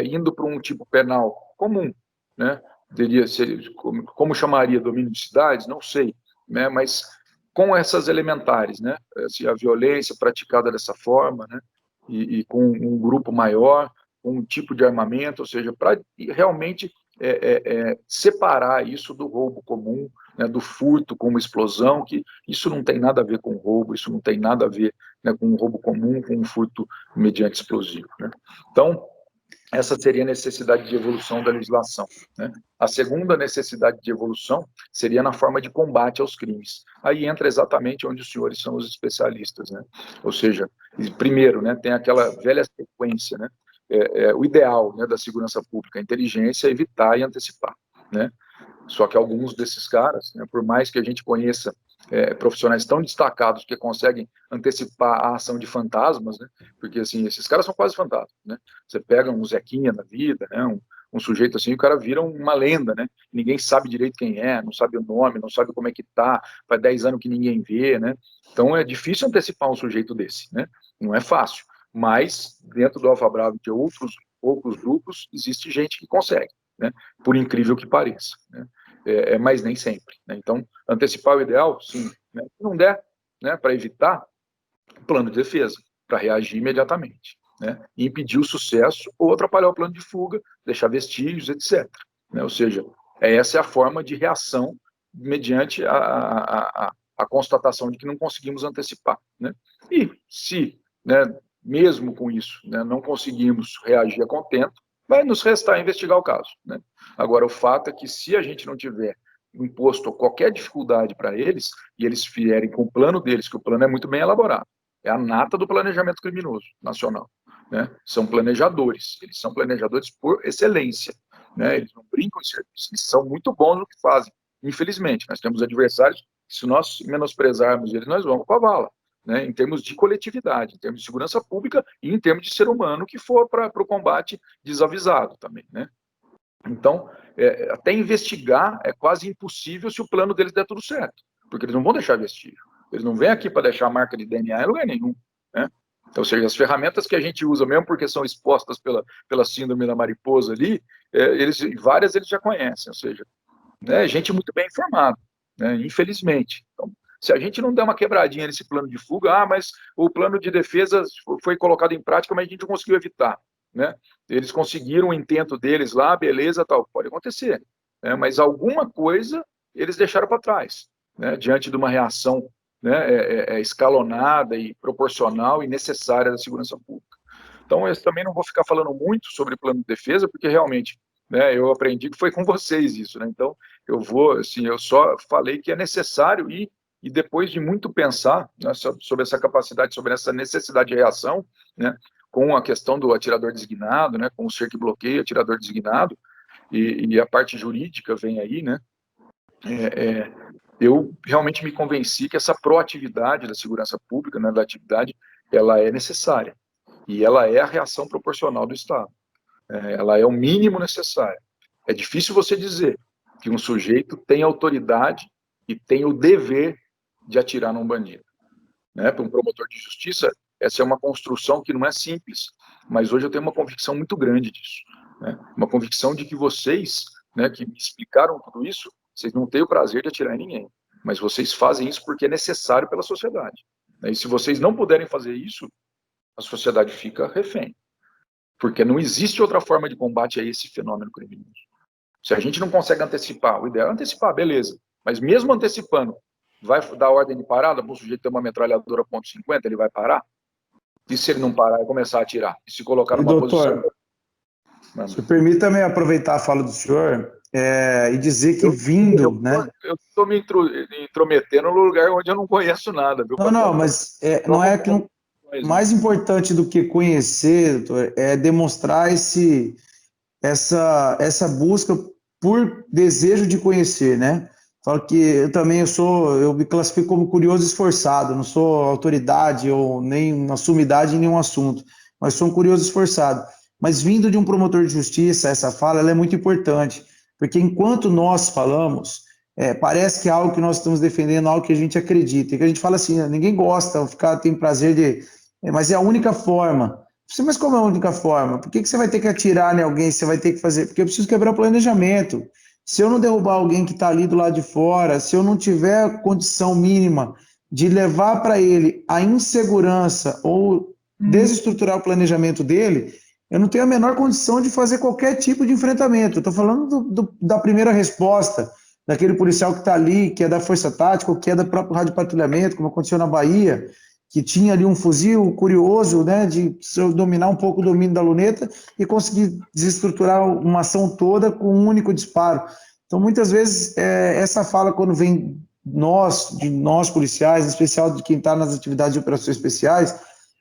indo para um tipo penal comum, né, teria ser, como chamaria, domínio de cidades, não sei, né, mas com essas elementares, né, assim, a violência praticada dessa forma, né, e com um grupo maior, com um tipo de armamento, ou seja, para realmente separar isso do roubo comum, né, do furto com uma explosão, que isso não tem nada a ver com roubo, isso não tem nada a ver, né, com um roubo comum, com um furto mediante explosivo, né. Então, essa seria a necessidade de evolução da legislação, né. A segunda necessidade de evolução seria na forma de combate aos crimes. Aí entra exatamente onde os senhores são os especialistas, né. Ou seja, primeiro, né, tem aquela velha sequência, né, o ideal, né, da segurança pública, a inteligência, evitar e antecipar, né. Só que alguns desses caras, né, por mais que a gente conheça profissionais tão destacados que conseguem antecipar a ação de fantasmas, né, porque assim, esses caras são quase fantasmas, né, você pega um Zequinha da vida, né, um sujeito assim, o cara vira uma lenda, né, ninguém sabe direito quem é, não sabe o nome, não sabe como é que tá, faz 10 anos que ninguém vê, né, então é difícil antecipar um sujeito desse, né, não é fácil, mas dentro do Alfa Bravo de outros grupos, existe gente que consegue, né, por incrível que pareça, né, mas nem sempre, né? Então, antecipar o ideal, sim, né? Se não der, né, para evitar, plano de defesa, para reagir imediatamente, né, e impedir o sucesso ou atrapalhar o plano de fuga, deixar vestígios, etc. Né? Ou seja, essa é a forma de reação mediante a constatação de que não conseguimos antecipar, né? E se, né, mesmo com isso, né, não conseguimos reagir a contento, vai nos restar investigar o caso, né? Agora, o fato é que se a gente não tiver imposto qualquer dificuldade para eles, e eles vierem com o plano deles, que o plano é muito bem elaborado, é a nata do planejamento criminoso nacional, né? São planejadores, eles são planejadores por excelência, né? Eles não brincam em serviço, eles são muito bons no que fazem. Infelizmente, nós temos adversários que, se nós menosprezarmos eles, nós vamos com a bala, né? Em termos de coletividade, em termos de segurança pública e em termos de ser humano que for para o combate desavisado também, né? Então, até investigar é quase impossível se o plano deles der tudo certo, porque eles não vão deixar vestígio. Eles não vêm aqui para deixar a marca de DNA em lugar nenhum, né? Então, ou seja, as ferramentas que a gente usa, mesmo porque são expostas pela síndrome da mariposa ali, várias eles já conhecem, ou seja, né, gente muito bem informada, né, infelizmente. Então, se a gente não der uma quebradinha nesse plano de fuga, mas o plano de defesa foi colocado em prática, mas a gente não conseguiu evitar, né? Eles conseguiram o intento deles lá, beleza, tal, pode acontecer, né? Mas alguma coisa eles deixaram para trás, né? Diante de uma reação, né, escalonada e proporcional e necessária da segurança pública. Então, eu também não vou ficar falando muito sobre plano de defesa, porque realmente, né, eu aprendi que foi com vocês isso, né? Então, eu só falei que é necessário e depois de muito pensar, né, sobre essa capacidade, sobre essa necessidade de reação, né, com a questão do atirador designado, né, com o ser que bloqueia, atirador designado, e a parte jurídica vem aí, né, eu realmente me convenci que essa proatividade da segurança pública, né, da atividade, ela é necessária, e ela é a reação proporcional do Estado. Ela é o mínimo necessário. É difícil você dizer que um sujeito tem autoridade e tem o dever de atirar num bandido, né? Para um promotor de justiça, essa é uma construção que não é simples, mas hoje eu tenho uma convicção muito grande disso, né? Uma convicção de que vocês, né, que me explicaram tudo isso, vocês não têm o prazer de atirar em ninguém, mas vocês fazem isso porque é necessário pela sociedade, né? E se vocês não puderem fazer isso, a sociedade fica refém, porque não existe outra forma de combate a esse fenômeno criminoso. Se a gente não consegue antecipar, o ideal é antecipar, beleza, mas mesmo antecipando, vai dar ordem de parada, o sujeito tem uma metralhadora .50, ele vai parar? E se ele não parar e começar a atirar? E se colocar numa doutor, posição... se permita-me aproveitar a fala do senhor e dizer que né? Eu estou me intrometendo no lugar onde eu não conheço nada, viu, Não, mas não é que não... Mais importante do que conhecer, doutor, é demonstrar essa busca por desejo de conhecer, né? Falo que eu me classifico como curioso esforçado, não sou autoridade ou nem assumo idade em nenhum assunto, mas sou um curioso esforçado. Mas vindo de um promotor de justiça, essa fala ela é muito importante, porque enquanto nós falamos, parece que é algo que nós estamos defendendo, algo que a gente acredita, e que a gente fala assim, ninguém gosta, tem prazer de... mas é a única forma. Mas como é a única forma? Por que você vai ter que atirar em alguém? Você vai ter que fazer... Porque eu preciso quebrar o planejamento. Se eu não derrubar alguém que está ali do lado de fora, se eu não tiver condição mínima de levar para ele a insegurança ou desestruturar o planejamento dele, eu não tenho a menor condição de fazer qualquer tipo de enfrentamento. Eu estou falando da primeira resposta, daquele policial que está ali, que é da Força Tática, ou que é do próprio rádio patrulhamento, como aconteceu na Bahia, que tinha ali um fuzil curioso, né, de dominar um pouco o domínio da luneta e conseguir desestruturar uma ação toda com um único disparo. Então, muitas vezes, essa fala, quando vem de nós policiais, em especial de quem está nas atividades de operações especiais,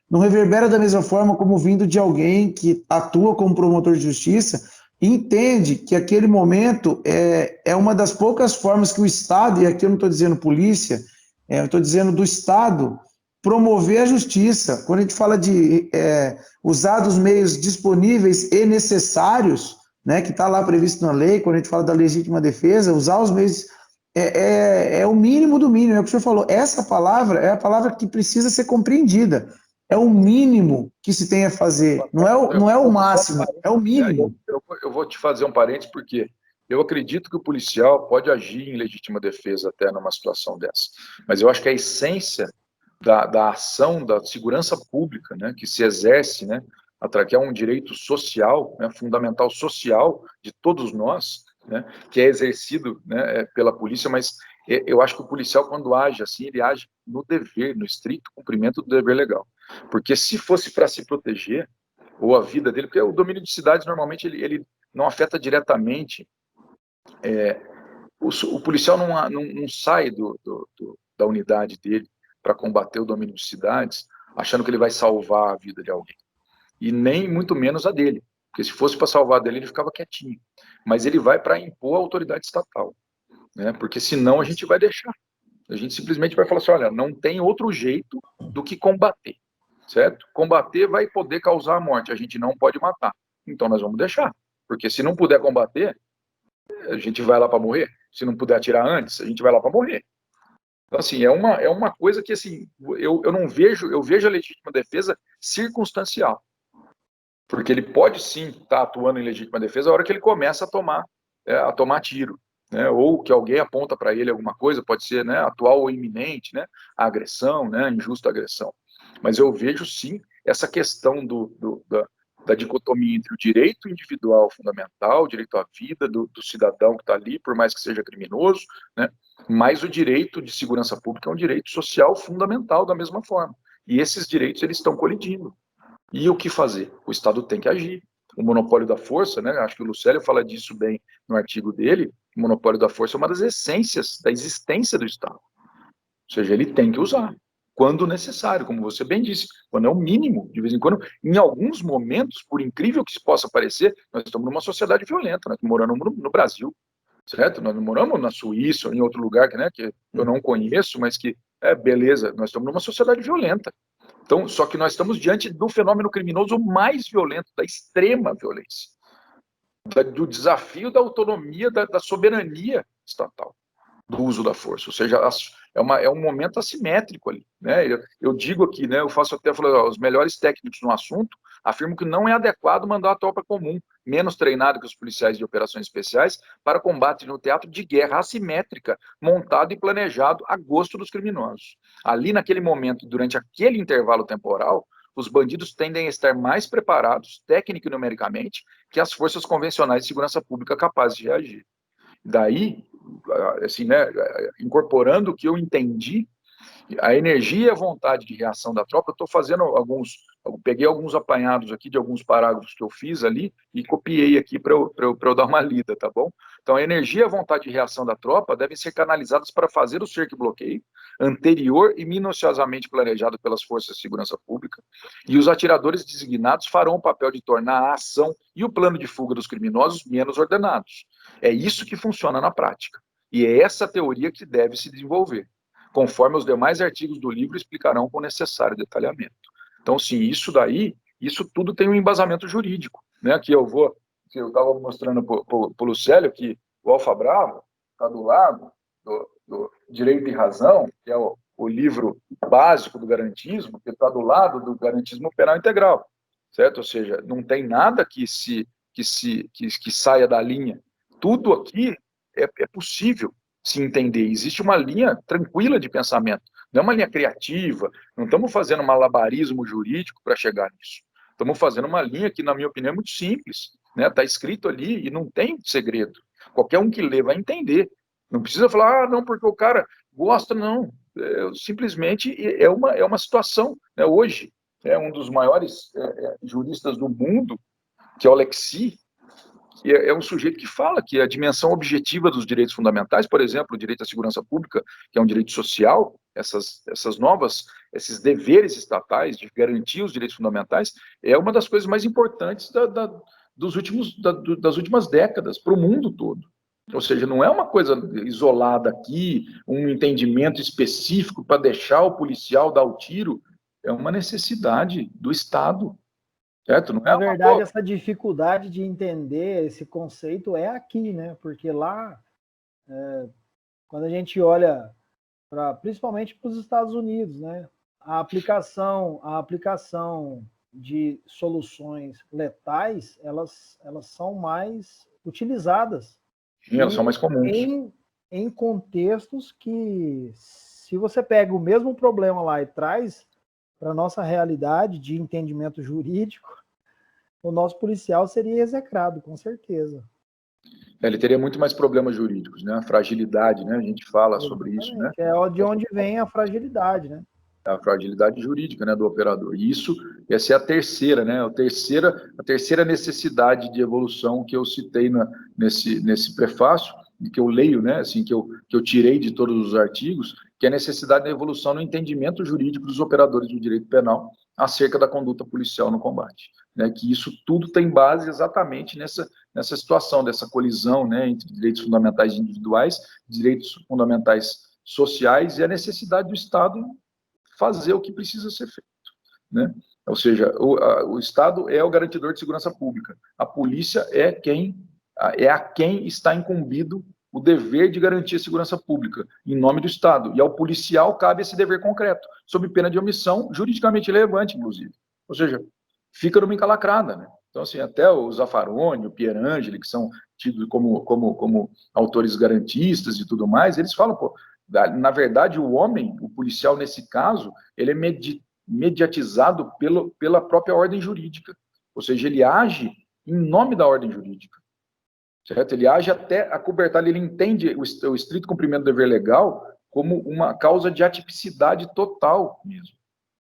não reverbera da mesma forma como vindo de alguém que atua como promotor de justiça e entende que aquele momento é uma das poucas formas que o Estado, e aqui eu não estou dizendo polícia, eu estou dizendo do Estado, promover a justiça. Quando a gente fala de usar dos meios disponíveis e necessários, né, que está lá previsto na lei, quando a gente fala da legítima defesa, usar os meios é o mínimo do mínimo, é o que o senhor falou. Essa palavra é a palavra que precisa ser compreendida. É o mínimo que se tem a fazer, não é o máximo, é o mínimo. Eu vou te fazer um parênteses, porque eu acredito que o policial pode agir em legítima defesa até numa situação dessa, mas eu acho que a essência da ação da segurança pública, né, que se exerce, né, que é um direito social, né, fundamental social de todos nós, né, que é exercido, né, pela polícia, mas eu acho que o policial, quando age assim, ele age no dever, no estrito cumprimento do dever legal. Porque se fosse para se proteger, ou a vida dele, porque o domínio de cidades, normalmente, ele não afeta diretamente. O policial não sai da unidade dele para combater o domínio de cidades, achando que ele vai salvar a vida de alguém. E nem muito menos a dele. Porque se fosse para salvar a dele, ele ficava quietinho. Mas ele vai para impor a autoridade estatal, né? Porque senão a gente vai deixar. A gente simplesmente vai falar assim, olha, não tem outro jeito do que combater, certo? Combater vai poder causar a morte, a gente não pode matar. Então nós vamos deixar. Porque se não puder combater, a gente vai lá para morrer. Se não puder atirar antes, a gente vai lá para morrer. Então, assim, é uma coisa que, assim, eu não vejo, eu vejo a legítima defesa circunstancial. Porque ele pode, sim, estar atuando em legítima defesa a hora que ele começa a tomar tiro, né? Ou que alguém aponta para ele alguma coisa, pode ser, né, atual ou iminente, né, a agressão, né, a injusta agressão. Mas eu vejo, sim, essa questão da dicotomia entre o direito individual fundamental, o direito à vida do cidadão que está ali, por mais que seja criminoso, né, mas o direito de segurança pública é um direito social fundamental da mesma forma. E esses direitos, eles estão colidindo. E o que fazer? O Estado tem que agir. O monopólio da força, né? Acho que o Lucélio fala disso bem no artigo dele. O monopólio da força é uma das essências da existência do Estado. Ou seja, ele tem que usar quando necessário, como você bem disse, quando é o mínimo, de vez em quando. Em alguns momentos, por incrível que isso possa parecer, nós estamos numa sociedade violenta, nós moramos no Brasil, certo? Nós não moramos na Suíça ou em outro lugar que, né, que eu não conheço, mas que beleza, nós estamos numa sociedade violenta. Então, só que nós estamos diante do fenômeno criminoso mais violento, da extrema violência, do desafio da autonomia, da soberania estatal, do uso da força. Ou seja, é um momento assimétrico ali, né? Eu digo aqui, né? Eu faço até falar, os melhores técnicos no assunto afirmam que não é adequado mandar a tropa comum, menos treinada que os policiais de operações especiais, para combate no teatro de guerra assimétrica, montado e planejado a gosto dos criminosos. Ali, naquele momento, durante aquele intervalo temporal, os bandidos tendem a estar mais preparados, técnico e numericamente, que as forças convencionais de segurança pública capazes de reagir. Daí, assim, né, incorporando o que eu entendi, a energia e a vontade de reação da tropa, eu estou fazendo peguei alguns apanhados aqui de alguns parágrafos que eu fiz ali e copiei aqui para eu dar uma lida, tá bom? Então, a energia e a vontade de reação da tropa devem ser canalizadas para fazer o cerco e bloqueio, anterior e minuciosamente planejado pelas forças de segurança pública, e os atiradores designados farão o papel de tornar a ação e o plano de fuga dos criminosos menos ordenados. É isso que funciona na prática. E é essa teoria que deve se desenvolver, conforme os demais artigos do livro explicarão com necessário detalhamento. Então, sim, isso tudo tem um embasamento jurídico, né? Que eu estava mostrando para o Lucélio que o Alfa Bravo está do lado do Direito e Razão, que é o livro básico do garantismo, que está do lado do garantismo penal integral, certo? Ou seja, não tem nada que saia da linha. Tudo aqui é possível se entender. Existe uma linha tranquila de pensamento, não é uma linha criativa, não estamos fazendo malabarismo jurídico para chegar nisso. Estamos fazendo uma linha que, na minha opinião, é muito simples, né? Está escrito ali e não tem segredo. Qualquer um que lê vai entender. Não precisa falar, não, porque o cara gosta, não. Simplesmente é uma situação, né? Hoje, um dos maiores juristas do mundo, que é o Alexis, que é um sujeito que fala que a dimensão objetiva dos direitos fundamentais, por exemplo, o direito à segurança pública, que é um direito social, esses deveres estatais de garantir os direitos fundamentais, é uma das coisas mais importantes das últimas décadas para o mundo todo. Ou seja, não é uma coisa isolada aqui, um entendimento específico para deixar o policial dar o tiro, é uma necessidade do Estado. Certo? Não é Na verdade, essa dificuldade de entender esse conceito é aqui, né? Porque lá, quando a gente olha principalmente para os Estados Unidos, né? A aplicação de soluções letais, elas são mais utilizadas. Sim, elas são mais comuns. Em contextos que, se você pega o mesmo problema lá e traz para a nossa realidade de entendimento jurídico, o nosso policial seria execrado, com certeza. Ele teria muito mais problemas jurídicos, né? A fragilidade, né? A gente fala sobre isso, né? É de onde vem a fragilidade, né? A fragilidade jurídica, né, do operador. E essa é a terceira, né? A terceira necessidade de evolução que eu citei nesse prefácio, e que eu leio, né? Assim, que eu tirei de todos os artigos, que é a necessidade da evolução no entendimento jurídico dos operadores do direito penal acerca da conduta policial no combate, né? Que isso tudo tem base exatamente nessa situação, dessa colisão, né, entre direitos fundamentais individuais, direitos fundamentais sociais e a necessidade do Estado fazer o que precisa ser feito, né? Ou seja, o Estado é o garantidor de segurança pública. A polícia é a quem está incumbido o dever de garantir a segurança pública, em nome do Estado. E ao policial cabe esse dever concreto, sob pena de omissão, juridicamente relevante, inclusive. Ou seja, fica numa encalacrada, né? Então, assim, até o Zaffaroni, o Pierangeli, que são tidos como autores garantistas e tudo mais, eles falam, pô, na verdade, o homem, o policial, nesse caso, ele é mediatizado pela própria ordem jurídica. Ou seja, ele age em nome da ordem jurídica. Certo? Ele age até acobertar, ele entende o estrito cumprimento do dever legal como uma causa de atipicidade total mesmo.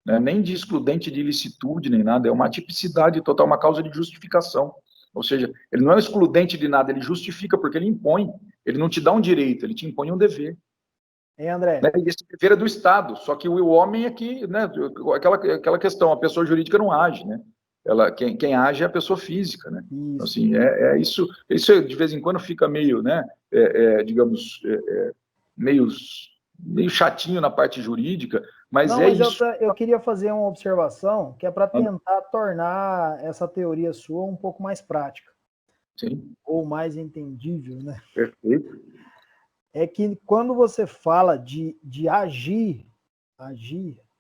Né? Nem de excludente de ilicitude, nem nada, é uma atipicidade total, uma causa de justificação. Ou seja, ele não é excludente de nada, ele justifica porque ele impõe. Ele não te dá um direito, ele te impõe um dever. André? Né? E esse dever é do Estado, só que o homem é que, né, aquela questão, a pessoa jurídica não age, né? Quem age é a pessoa física, né? Então, assim, isso de vez em quando fica meio, né, digamos, meio chatinho na parte jurídica, mas não, é mas isso. eu queria fazer uma observação que é para tentar tornar essa teoria sua um pouco mais prática. Sim. Ou mais entendível, né? Perfeito. É que quando você fala de agir,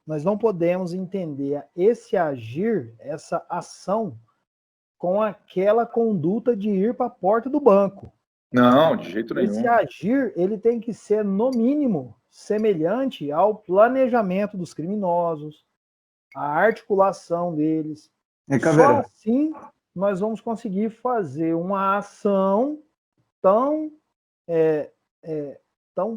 nós não podemos entender esse agir, essa ação, com aquela conduta de ir para a porta do banco. Não, de jeito nenhum. Esse agir, ele tem que ser, no mínimo, semelhante ao planejamento dos criminosos, a articulação deles. Só assim nós vamos conseguir fazer uma ação tão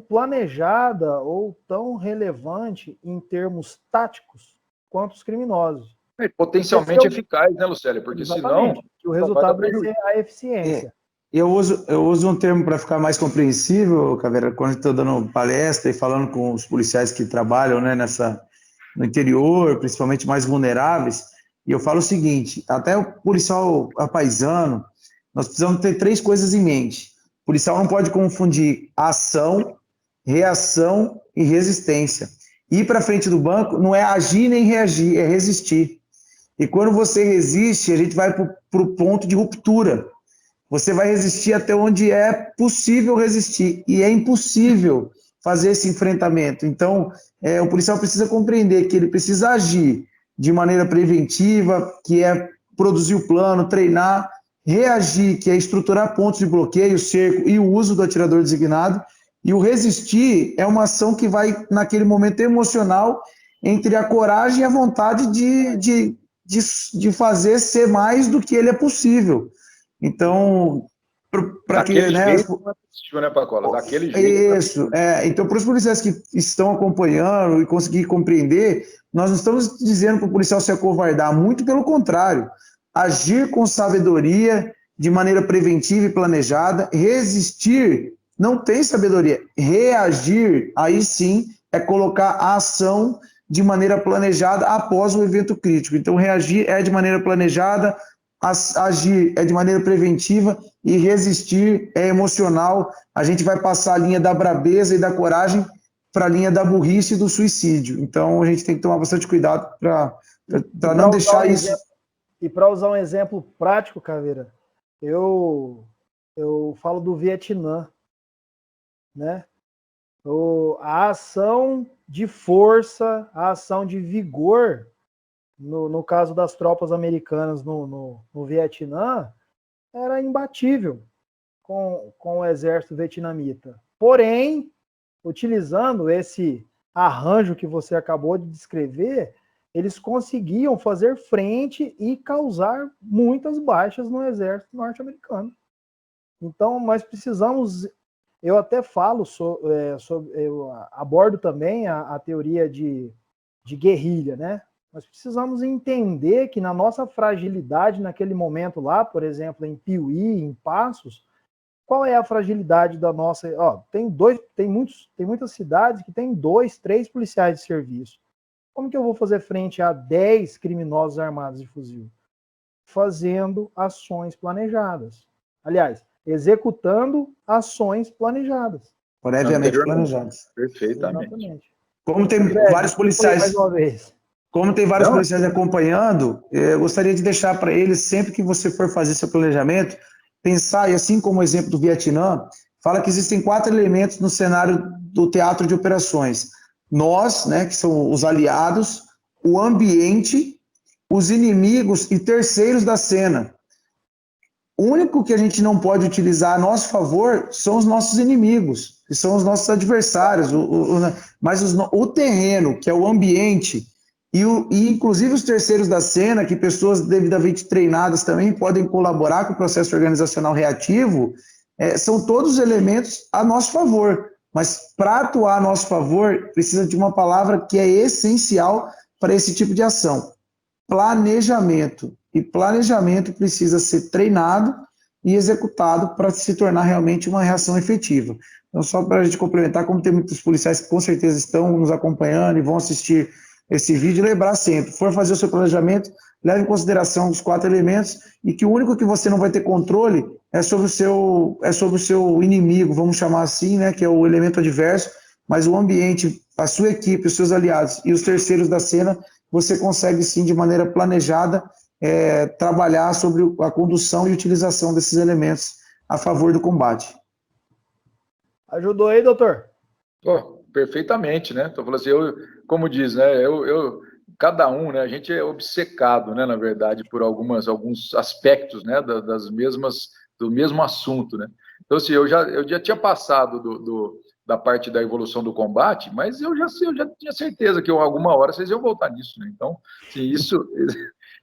planejada ou tão relevante em termos táticos quanto os criminosos. Potencialmente eficaz, né, Lucélio? Porque exatamente, senão que o resultado vai ser a eficiência. Eu uso um termo para ficar mais compreensível, Caveira, quando estou dando palestra e falando com os policiais que trabalham, né, no interior, principalmente mais vulneráveis, e eu falo o seguinte, até o policial apaisano, nós precisamos ter 3 coisas em mente. O policial não pode confundir ação, reação e resistência. Ir para frente do banco não é agir nem reagir, é resistir. E quando você resiste, a gente vai para o ponto de ruptura. Você vai resistir até onde é possível resistir. E é impossível fazer esse enfrentamento. Então, o policial precisa compreender que ele precisa agir de maneira preventiva, que é produzir o plano, treinar, reagir, que é estruturar pontos de bloqueio, cerco e o uso do atirador designado. E o resistir é uma ação que vai, naquele momento emocional, entre a coragem e a vontade de fazer ser mais do que ele é possível. Então, para que... né, jeito não é possível, né, Pacola? Daquele jeito. Isso, então, para os policiais que estão acompanhando e conseguir compreender, nós não estamos dizendo para o policial se acovardar, muito pelo contrário. Agir com sabedoria, de maneira preventiva e planejada, resistir não tem sabedoria. Reagir, aí sim, é colocar a ação de maneira planejada após o evento crítico. Então, reagir é de maneira planejada, agir é de maneira preventiva e resistir é emocional. A gente vai passar a linha da brabeza e da coragem para a linha da burrice e do suicídio. Então, a gente tem que tomar bastante cuidado para não deixar isso... E para usar um exemplo prático, Caveira, eu falo do Vietnã, né? A ação de força, a ação de vigor, no caso das tropas americanas no Vietnã, era imbatível com o exército vietnamita. Porém, utilizando esse arranjo que você acabou de descrever, eles conseguiam fazer frente e causar muitas baixas no exército norte-americano. Então, nós precisamos, eu até falo, eu abordo também a teoria de guerrilha, né? Nós precisamos entender que na nossa fragilidade, naquele momento lá, por exemplo, em Piuí, em Passos, qual é a fragilidade da nossa... tem muitas cidades que tem 2, 3 policiais de serviço. Como que eu vou fazer frente a 10 criminosos armados de fuzil? Fazendo ações planejadas. Aliás, executando ações planejadas. Previamente planejadas. Perfeitamente. Exatamente. Como tem vários policiais... Mais uma vez. Como tem vários policiais acompanhando, eu gostaria de deixar para eles, sempre que você for fazer seu planejamento, pensar, e assim como o exemplo do Vietnã, fala que existem 4 elementos no cenário do teatro de operações. Nós, né, que são os aliados, o ambiente, os inimigos e terceiros da cena. O único que a gente não pode utilizar a nosso favor são os nossos inimigos, que são os nossos adversários. Mas o terreno, que é o ambiente, e inclusive os terceiros da cena, que pessoas devidamente treinadas também podem colaborar com o processo organizacional reativo, são todos elementos a nosso favor. Mas para atuar a nosso favor, precisa de uma palavra que é essencial para esse tipo de ação: planejamento. E planejamento precisa ser treinado e executado para se tornar realmente uma reação efetiva. Então, só para a gente complementar, como tem muitos policiais que com certeza estão nos acompanhando e vão assistir esse vídeo, lembrar sempre, for fazer o seu planejamento, leve em consideração os 4 elementos e que o único que você não vai ter controle é sobre o seu inimigo, vamos chamar assim, né, que é o elemento adverso, mas o ambiente, a sua equipe, os seus aliados e os terceiros da cena, você consegue sim, de maneira planejada, trabalhar sobre a condução e utilização desses elementos a favor do combate. Ajudou aí, doutor? Perfeitamente, né? Estou falando assim, como diz, né? Cada um, né? A gente é obcecado, né? Na verdade, por alguns aspectos, né? Do mesmo assunto, né? Então, assim, eu já tinha passado da parte da evolução do combate, mas eu já tinha certeza que alguma hora vocês iam voltar nisso, né? Então, assim, isso...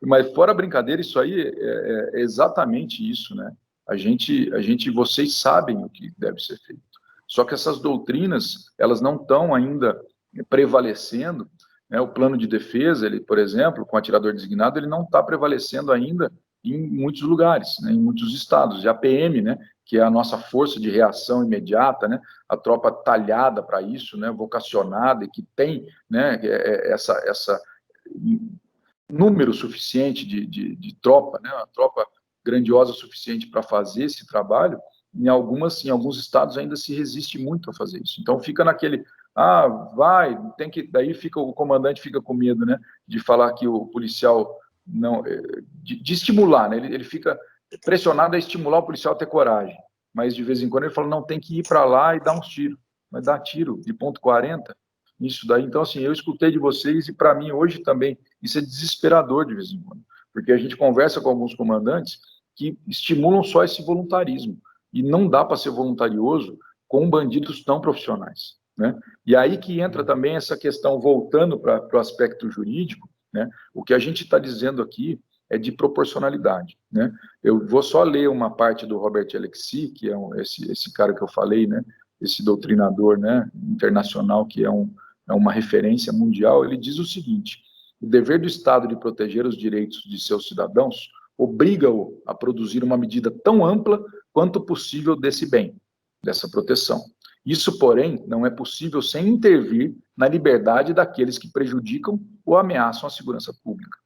Mas fora a brincadeira, isso aí é exatamente isso, né? Vocês sabem o que deve ser feito. Só que essas doutrinas, elas não estão ainda prevalecendo, né? O plano de defesa, ele, por exemplo, com o atirador designado, ele não está prevalecendo ainda em muitos lugares, né? Em muitos estados. E a PM, né? Que é a nossa força de reação imediata, né? A tropa talhada para isso, né? Vocacionada e que tem, né? Essa número suficiente de tropa, né? Uma tropa grandiosa o suficiente para fazer esse trabalho. Em alguns estados ainda se resiste muito a fazer isso. Então fica naquele, daí o comandante fica com medo, né, de falar que o policial não, de estimular, né, ele fica pressionado a estimular o policial a ter coragem, mas de vez em quando ele fala, não, tem que ir para lá e dar uns tiros, mas dar tiro de ponto 40, isso daí. Então assim, eu escutei de vocês e para mim hoje também, isso é desesperador de vez em quando, porque a gente conversa com alguns comandantes que estimulam só esse voluntarismo. E não dá para ser voluntarioso com bandidos tão profissionais, né? E aí que entra também essa questão, voltando para o aspecto jurídico, né? O que a gente está dizendo aqui é de proporcionalidade, né? Eu vou só ler uma parte do Robert Alexy, que é esse cara que eu falei, né? Esse doutrinador, né? Internacional, que é uma referência mundial. Ele diz o seguinte: o dever do Estado de proteger os direitos de seus cidadãos obriga-o a produzir uma medida tão ampla quanto possível desse bem, dessa proteção. Isso, porém, não é possível sem intervir na liberdade daqueles que prejudicam ou ameaçam a segurança pública.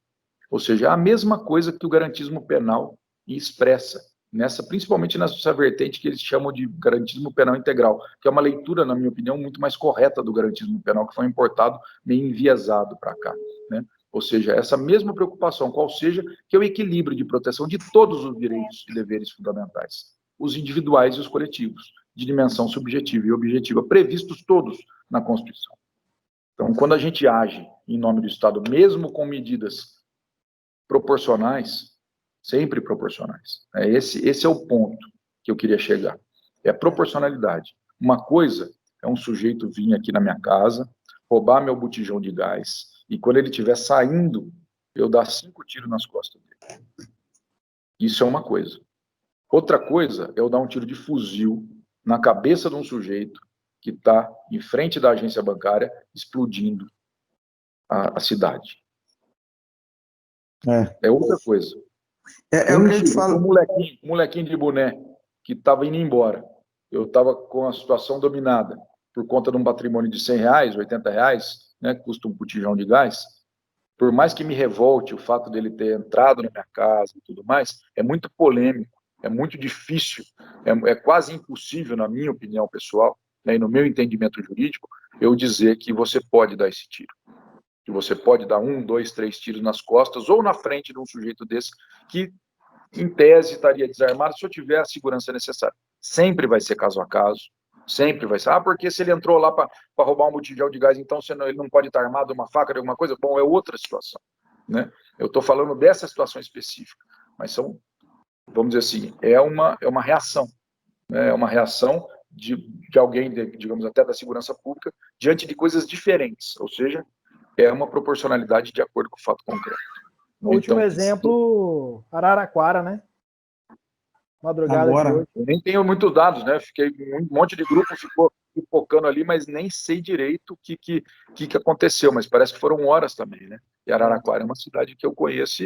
Ou seja, é a mesma coisa que o garantismo penal expressa, principalmente nessa vertente que eles chamam de garantismo penal integral, que é uma leitura, na minha opinião, muito mais correta do garantismo penal, que foi importado meio enviesado para cá, né? Ou seja, essa mesma preocupação, qual seja, que é o equilíbrio de proteção de todos os direitos e deveres fundamentais, os individuais e os coletivos, de dimensão subjetiva e objetiva, previstos todos na Constituição. Então, quando a gente age em nome do Estado, mesmo com medidas proporcionais, sempre proporcionais, esse é o ponto que eu queria chegar, é a proporcionalidade. Uma coisa é um sujeito vir aqui na minha casa, roubar meu botijão de gás, e quando ele estiver saindo, eu dar 5 tiros nas costas dele. Isso é uma coisa. Outra coisa é eu dar um tiro de fuzil na cabeça de um sujeito que está em frente da agência bancária, explodindo a cidade. É outra coisa. É o que a gente fala. Um molequinho de boné que estava indo embora. Eu estava com a situação dominada por conta de um patrimônio de R$100, R$80, né, que custa um botijão de gás. Por mais que me revolte o fato dele ter entrado na minha casa e tudo mais, é muito polêmico, é muito difícil, é quase impossível, na minha opinião pessoal, né, e no meu entendimento jurídico, eu dizer que você pode dar esse tiro. Que você pode dar 1, 2, 3 tiros nas costas ou na frente de um sujeito desse que, em tese, estaria desarmado se eu tiver a segurança necessária. Sempre vai ser caso a caso, sempre vai ser. Porque se ele entrou lá para roubar um botijão de gás, então ele não pode estar armado, uma faca, de alguma coisa? Bom, é outra situação, né? Eu estou falando dessa situação específica, mas são, vamos dizer assim, é uma reação, né? É uma reação de alguém, digamos, até da segurança pública, diante de coisas diferentes, ou seja, é uma proporcionalidade de acordo com o fato concreto. O último exemplo, Araraquara, né? Madrugada Agora, de hoje. Eu nem tenho muitos dados, né? Fiquei, um monte de grupo ficou focando ali, mas nem sei direito o que aconteceu, mas parece que foram horas também, né? E Araraquara é uma cidade que eu conheço,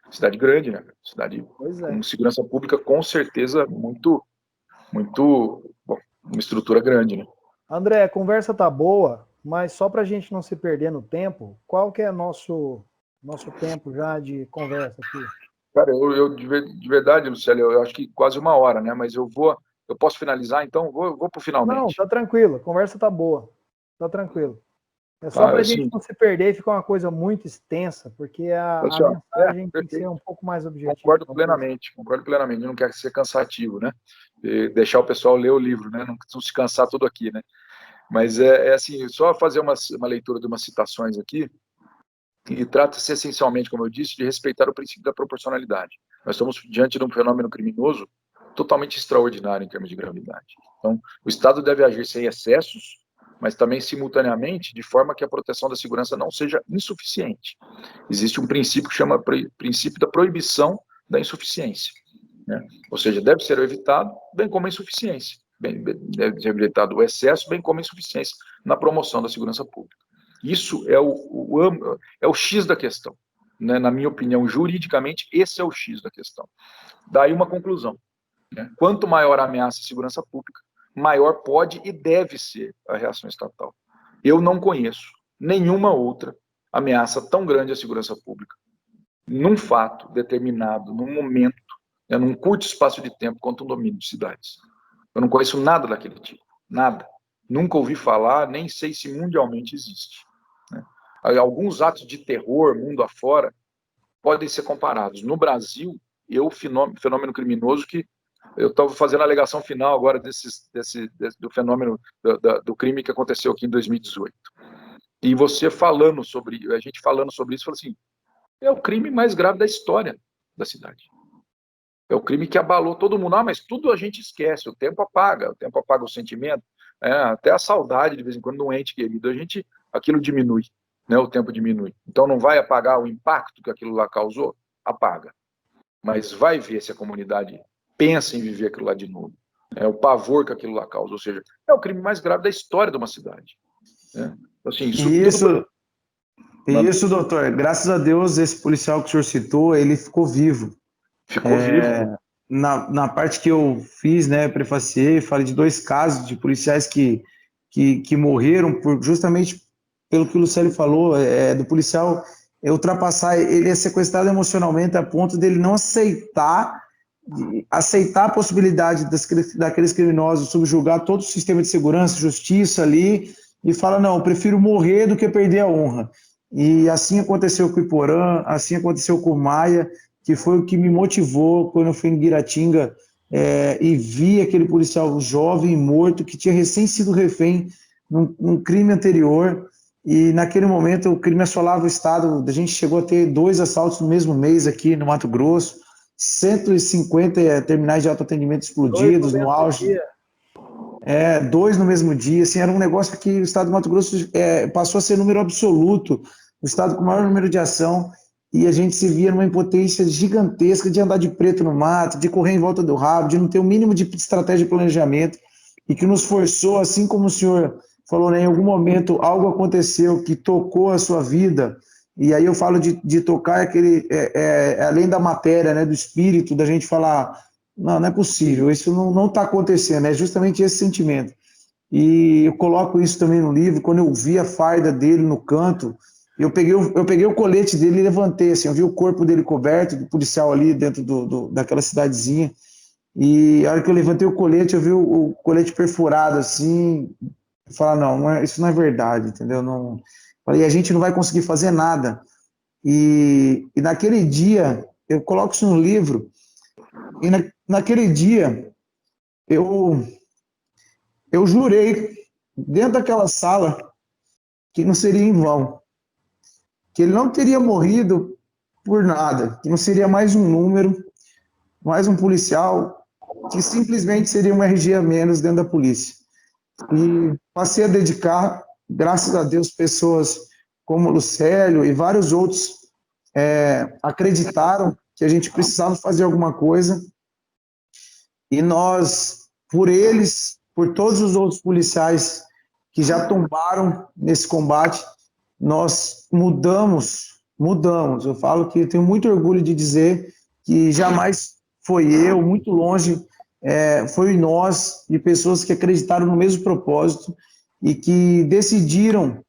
cidade grande, né? Cidade com segurança pública, com certeza, muito, bom, uma estrutura grande, né? André, a conversa tá boa, mas só para a gente não se perder no tempo, qual que é nosso tempo já de conversa aqui? Cara, eu de verdade, Lucélio, eu acho que quase 1 hora, né? Mas eu posso finalizar, então? Vou pro finalmente. Não, tá tranquilo, a conversa tá boa, tá tranquilo. É só para a gente não se perder e ficar uma coisa muito extensa, porque a mensagem tem que ser um pouco mais objetiva. Concordo plenamente. Não quero ser cansativo, né? E deixar o pessoal ler o livro, né? Não se cansar tudo aqui, né? Mas é assim, só fazer uma leitura de umas citações aqui, e trata-se essencialmente, como eu disse, de respeitar o princípio da proporcionalidade. Nós estamos diante de um fenômeno criminoso totalmente extraordinário em termos de gravidade. Então, o Estado deve agir sem excessos, mas também simultaneamente de forma que a proteção da segurança não seja insuficiente. Existe um princípio que chama princípio da proibição da insuficiência, né? Ou seja, deve ser evitado, bem como a insuficiência. Deve ser evitado o excesso, bem como a insuficiência na promoção da segurança pública. Isso é o X da questão, né? Na minha opinião, juridicamente, esse é o X da questão. Daí uma conclusão, né? Quanto maior a ameaça à segurança pública, maior pode e deve ser a reação estatal. Eu não conheço nenhuma outra ameaça tão grande à segurança pública, num fato determinado, num momento, né, num curto espaço de tempo, quanto um domínio de cidades. Eu não conheço nada daquele tipo, nada. Nunca ouvi falar, nem sei se mundialmente existe, né? Alguns atos de terror, mundo afora, podem ser comparados. No Brasil, fenômeno criminoso que eu estava fazendo a alegação final agora do fenômeno do crime que aconteceu aqui em 2018. E a gente falando sobre isso, falou assim, é o crime mais grave da história da cidade. É o crime que abalou todo mundo. Mas tudo a gente esquece, o tempo apaga o sentimento, até a saudade, de vez em quando, de um ente querido, aquilo diminui, né, o tempo diminui. Então não vai apagar o impacto que aquilo lá causou? Apaga. Mas vai ver se a comunidade pensa em viver aquilo lá de novo. O pavor que aquilo lá causa, ou seja, é o crime mais grave da história de uma cidade, né? Assim, isso, doutor, graças a Deus, esse policial que o senhor citou, ele ficou vivo. Ficou vivo. Na parte que eu fiz, né, prefaciei, falei de 2 casos de policiais que morreram justamente pelo que o Lucélio falou, do policial ultrapassar, ele é sequestrado emocionalmente a ponto dele não aceitar a possibilidade daqueles criminosos subjugar todo o sistema de segurança, justiça ali, e fala, não, eu prefiro morrer do que perder a honra. E assim aconteceu com o Iporã, assim aconteceu com o Maia, que foi o que me motivou quando eu fui em Guiratinga e vi aquele policial jovem morto que tinha recém sido refém num crime anterior, e naquele momento o crime assolava o estado. A gente chegou a ter 2 assaltos no mesmo mês aqui no Mato Grosso, 150 terminais de autoatendimento explodidos no auge. 2 no mesmo dia, assim, era um negócio que o estado do Mato Grosso passou a ser número absoluto, o estado com o maior número de ação, e a gente se via numa impotência gigantesca de andar de preto no mato, de correr em volta do rabo, de não ter o mínimo de estratégia de planejamento, e que nos forçou, assim como o senhor falou, né, em algum momento algo aconteceu que tocou a sua vida, e aí eu falo de tocar além da matéria, né, do espírito, da gente falar, não é possível, isso não está acontecendo, é justamente esse sentimento. E eu coloco isso também no livro, quando eu vi a farda dele no canto, eu peguei o colete dele e levantei, assim, eu vi o corpo dele coberto, do policial ali dentro daquela cidadezinha, e a hora que eu levantei o colete, eu vi o colete perfurado, assim, falar, isso não é verdade, entendeu? Não, falei, a gente não vai conseguir fazer nada. E naquele dia, eu coloco isso no livro, e naquele dia, eu jurei, dentro daquela sala, que não seria em vão, que ele não teria morrido por nada, que não seria mais um número, mais um policial, que simplesmente seria um RG a menos dentro da polícia. E passei a dedicar, graças a Deus, pessoas como o Lucélio e vários outros acreditaram que a gente precisava fazer alguma coisa, e nós, por eles, por todos os outros policiais que já tombaram nesse combate, nós mudamos. Eu falo que eu tenho muito orgulho de dizer que jamais foi eu, muito longe, foi nós, de pessoas que acreditaram no mesmo propósito e que decidiram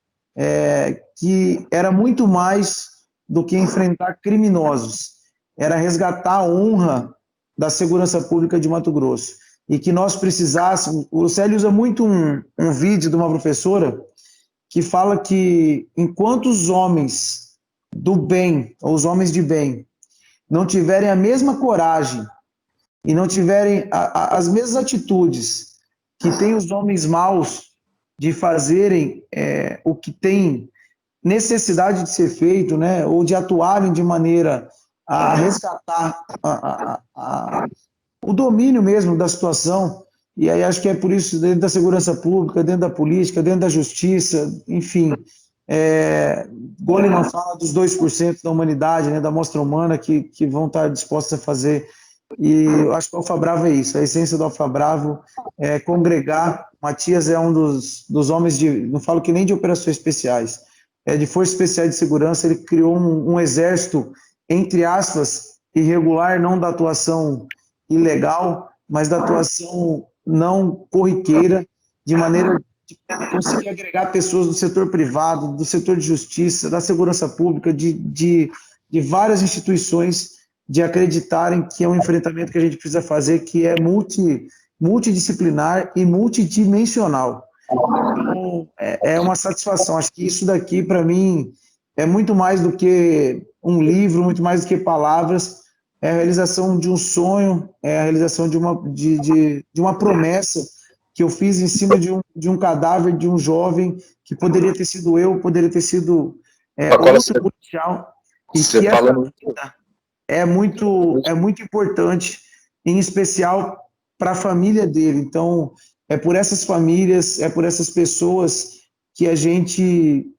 que era muito mais do que enfrentar criminosos, era resgatar a honra da segurança pública de Mato Grosso. E que nós precisássemos. O Célio usa muito um vídeo de uma professora que fala que enquanto os homens do bem, ou os homens de bem, não tiverem a mesma coragem e não tiverem as mesmas atitudes que tem os homens maus de fazerem o que tem necessidade de ser feito, né, ou de atuarem de maneira a resgatar o domínio mesmo da situação, e aí acho que é por isso, dentro da segurança pública, dentro da política, dentro da justiça, enfim, Goleman fala dos 2% da humanidade, né, da mostra humana, que vão estar dispostos a fazer, e eu acho que o Alfa Bravo é isso, a essência do Alfa Bravo é congregar. Matias é um dos homens não falo que nem de operações especiais, de forças especiais de segurança. Ele criou um exército, entre aspas, irregular, não da atuação ilegal, mas da atuação não corriqueira, de maneira de conseguir agregar pessoas do setor privado, do setor de justiça, da segurança pública, de várias instituições, de acreditarem que é um enfrentamento que a gente precisa fazer, que é multidisciplinar e multidimensional. Então, é uma satisfação. Acho que isso daqui, para mim, é muito mais do que um livro, muito mais do que palavras. É a realização de um sonho, é a realização de uma promessa que eu fiz em cima de um cadáver de um jovem que poderia ter sido eu, poderia ter sido outro policial, e que essa vida é muito importante, em especial para a família dele. Então, é por essas famílias, é por essas pessoas que a gente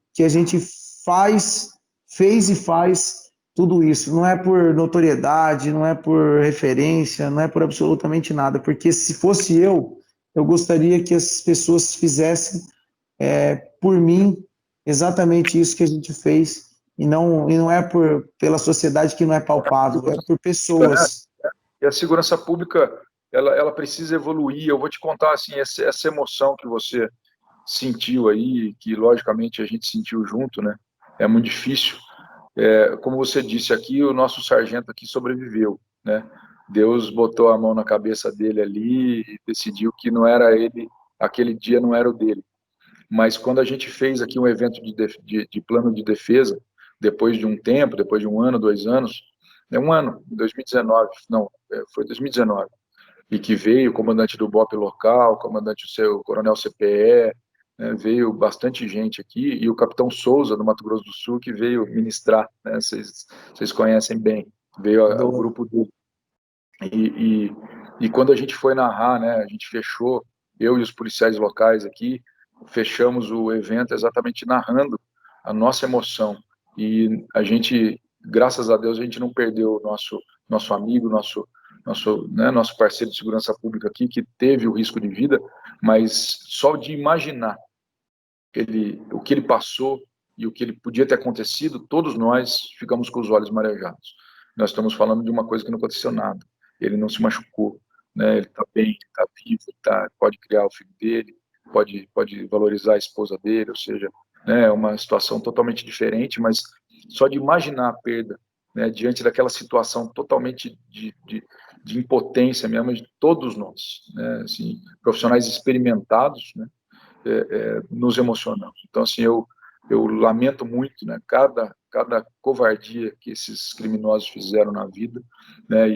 fez e faz tudo isso. Não é por notoriedade, não é por referência, não é por absolutamente nada, porque se fosse eu gostaria que as pessoas fizessem por mim exatamente isso que a gente fez, e não é pela sociedade, que não é palpável, é por pessoas. E a segurança pública, ela precisa evoluir. Eu vou te contar, assim, essa emoção que você sentiu aí, que logicamente a gente sentiu junto, né? É muito difícil. Como você disse aqui, o nosso sargento aqui sobreviveu, né? Deus botou a mão na cabeça dele ali e decidiu que não era ele, aquele dia não era o dele. Mas quando a gente fez aqui um evento de plano de defesa, depois de um tempo, depois de um ano, 2 anos, um ano, em 2019, não, foi 2019, e que veio o comandante do BOP local, o comandante, o coronel CPE, né, veio bastante gente aqui, e o capitão Souza, do Mato Grosso do Sul, que veio ministrar, né, vocês conhecem bem, veio o grupo dele. E quando a gente foi narrar, né, a gente fechou, eu e os policiais locais aqui, fechamos o evento exatamente narrando a nossa emoção. E a gente graças a Deus a gente não perdeu o nosso amigo, nosso parceiro de segurança pública aqui, que teve o risco de vida, mas só de imaginar o que ele passou e o que ele podia ter acontecido, todos nós ficamos com os olhos marejados. Nós estamos falando de uma coisa que não aconteceu nada. Ele não se machucou, né? Ele está bem, está vivo, pode criar o filho dele, pode valorizar a esposa dele, ou seja, né, é uma situação totalmente diferente, mas só de imaginar a perda, né, diante daquela situação totalmente de impotência mesmo de todos nós, né, assim, profissionais experimentados, né, nos emocionamos. Então, assim, eu lamento muito, né, cada covardia que esses criminosos fizeram na vida, né,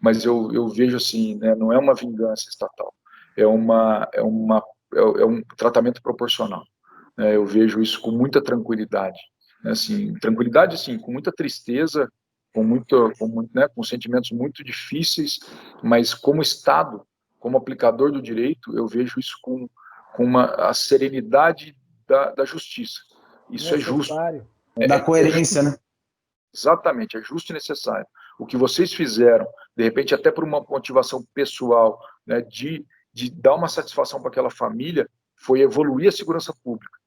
mas eu vejo assim, né, não é uma vingança estatal, é um tratamento proporcional, né, eu vejo isso com muita tranquilidade, né, assim, tranquilidade, assim, com muita tristeza, com sentimentos muito difíceis, mas como Estado, como aplicador do direito, eu vejo isso com a serenidade da justiça. Isso necessário. é justo. Da coerência, né? Exatamente, é justo e necessário. O que vocês fizeram, de repente até por uma motivação pessoal, né, de dar uma satisfação para aquela família, foi evoluir a segurança pública,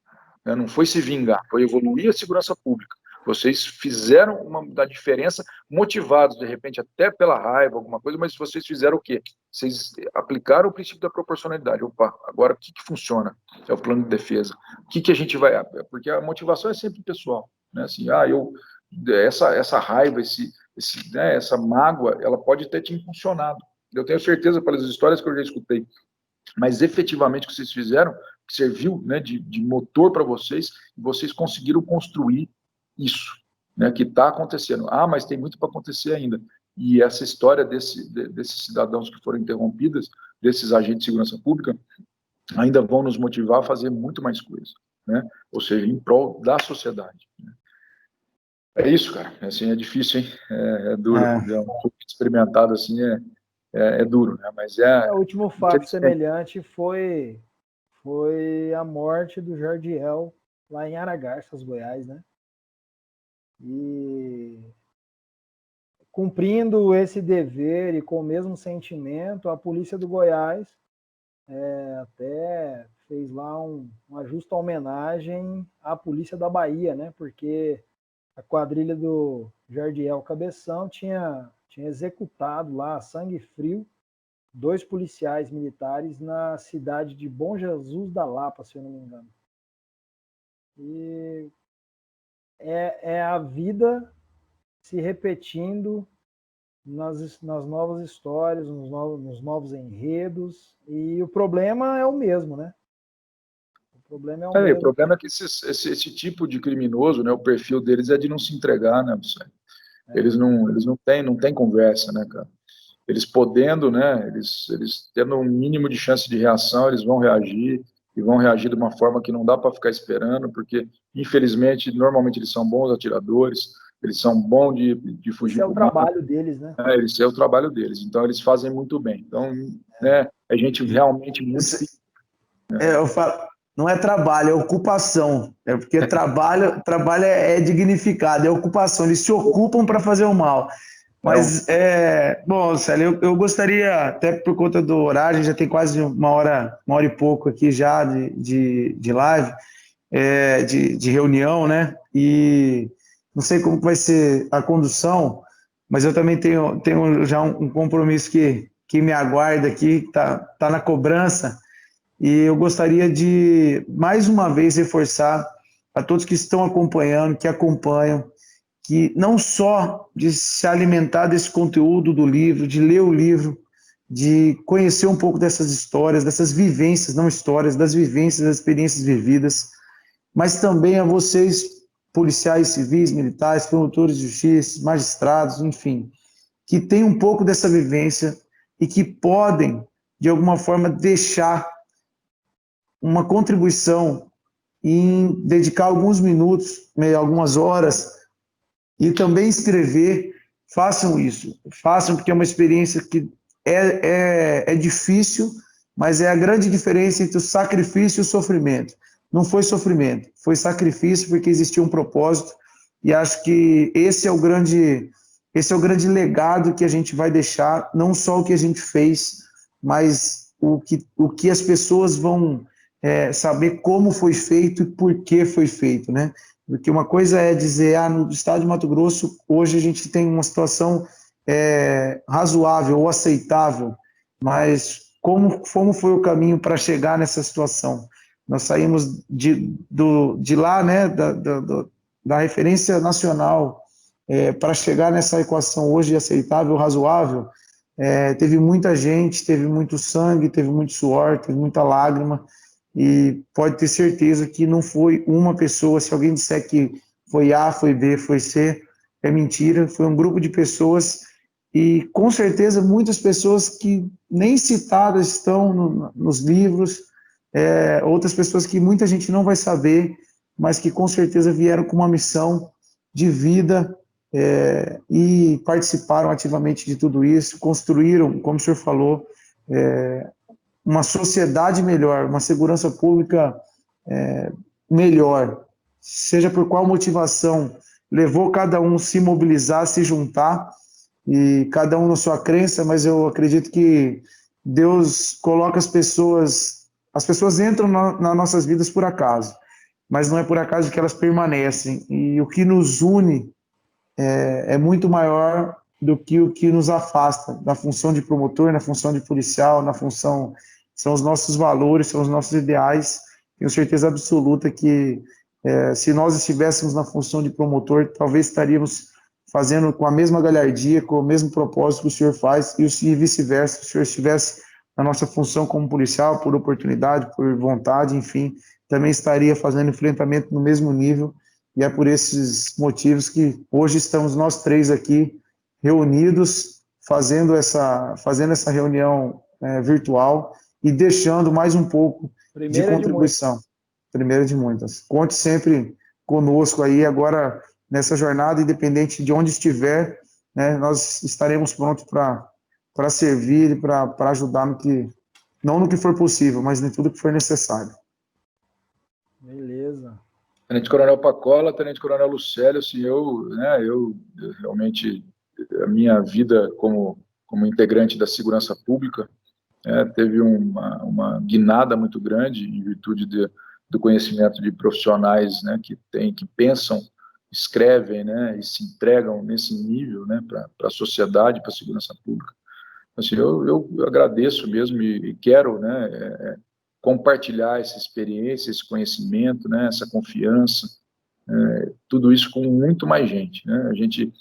né, não foi se vingar, foi evoluir a segurança pública. Vocês fizeram uma diferença, motivados, de repente, até pela raiva, alguma coisa, mas vocês fizeram o quê? Vocês aplicaram o princípio da proporcionalidade. Opa, agora o que funciona? É o plano de defesa. O que a gente vai... Porque a motivação é sempre pessoal, né? Assim, essa raiva, né, essa mágoa, ela pode ter te impulsionado. Eu tenho certeza, pelas histórias que eu já escutei, mas efetivamente o que vocês fizeram, que serviu, né, de motor para vocês, e vocês conseguiram construir isso, né, que está acontecendo. Mas tem muito para acontecer ainda. E essa história desses cidadãos que foram interrompidos, desses agentes de segurança pública, ainda vão nos motivar a fazer muito mais coisas, né? Ou seja, em prol da sociedade. Né? É isso, cara. Assim, é difícil, hein? É duro. É um pouco experimentado, assim, é duro, né? Mas o último fato semelhante foi a morte do Jardiel lá em Aragarças, Goiás, né? E cumprindo esse dever e com o mesmo sentimento, a polícia do Goiás até fez lá uma justa homenagem à polícia da Bahia, né? Porque a quadrilha do Jardiel Cabeção tinha executado lá a sangue frio 2 policiais militares na cidade de Bom Jesus da Lapa, se eu não me engano. E é a vida se repetindo nas novas histórias, nos novos enredos, e o problema é o mesmo, né? O problema é o problema é que esse tipo de criminoso, né, o perfil deles é de não se entregar, né, eles não têm conversa, né, cara? Eles podendo, né, eles tendo um mínimo de chance de reação, eles vão reagir, e vão reagir de uma forma que não dá para ficar esperando, porque, infelizmente, normalmente eles são bons atiradores, eles são bons de fugir do mato. Esse é o trabalho deles, né? Esse é o trabalho deles, então eles fazem muito bem. Então, né, a gente realmente muito... Eu falo, não é trabalho, é ocupação. É porque trabalho é dignificado, é ocupação. Eles se ocupam para fazer o mal. Mas, bom, Célio, eu gostaria, até por conta do horário, já tem quase uma hora e pouco aqui já de live, de reunião, né? E não sei como vai ser a condução, mas eu também tenho já um compromisso que me aguarda aqui, tá na cobrança, e eu gostaria de, mais uma vez, reforçar a todos que estão acompanhando, que acompanham, que não só de se alimentar desse conteúdo do livro, de ler o livro, de conhecer um pouco dessas histórias, dessas vivências, não histórias, das vivências, das experiências vividas, mas também a vocês, policiais civis, militares, promotores de justiça, magistrados, enfim, que têm um pouco dessa vivência e que podem, de alguma forma, deixar uma contribuição em dedicar alguns minutos, algumas horas, e também escrever. Façam isso, façam, porque é uma experiência que é difícil, mas é a grande diferença entre o sacrifício e o sofrimento. Não foi sofrimento, foi sacrifício, porque existia um propósito, e acho que esse é o grande legado que a gente vai deixar, não só o que a gente fez, mas o que as pessoas vão saber como foi feito e por que foi feito, né? Porque uma coisa é dizer, no estado de Mato Grosso, hoje a gente tem uma situação razoável ou aceitável, mas como foi o caminho para chegar nessa situação? Nós saímos de lá, né, da referência nacional, para chegar nessa equação hoje aceitável, razoável. Teve muita gente, teve muito sangue, teve muito suor, teve muita lágrima, e pode ter certeza que não foi uma pessoa. Se alguém disser que foi A, foi B, foi C, é mentira. Foi um grupo de pessoas, e com certeza muitas pessoas que nem citadas estão nos livros, outras pessoas que muita gente não vai saber, mas que com certeza vieram com uma missão de vida, e participaram ativamente de tudo isso, construíram, como o senhor falou, uma sociedade melhor, uma segurança pública melhor, seja por qual motivação, levou cada um se mobilizar, se juntar, e cada um na sua crença, mas eu acredito que Deus coloca as pessoas entram nas nossas vidas por acaso, mas não é por acaso que elas permanecem, e o que nos une é muito maior do que o que nos afasta da função de promotor, na função de policial, na função, são os nossos valores, são os nossos ideais. Tenho certeza absoluta que se nós estivéssemos na função de promotor, talvez estaríamos fazendo com a mesma galhardia, com o mesmo propósito que o senhor faz, e vice-versa, se o senhor estivesse na nossa função como policial, por oportunidade, por vontade, enfim, também estaria fazendo enfrentamento no mesmo nível. E é por esses motivos que hoje estamos nós três aqui reunidos, fazendo essa reunião virtual e deixando mais um pouco de contribuição. Primeira de muitas. Conte sempre conosco aí agora nessa jornada, independente de onde estiver, né, nós estaremos prontos para servir e para ajudar não no que for possível, mas em tudo que for necessário. Beleza. Tenente Coronel Pacola, Tenente Coronel Lucélio, assim, eu realmente, a minha vida como integrante da segurança pública teve uma guinada muito grande em virtude do conhecimento de profissionais, né, que pensam, escrevem, né, e se entregam nesse nível, né, para a sociedade, para a segurança pública. Assim, eu agradeço mesmo e quero, né, compartilhar essa experiência, esse conhecimento, né, essa confiança, tudo isso com muito mais gente, né? A gente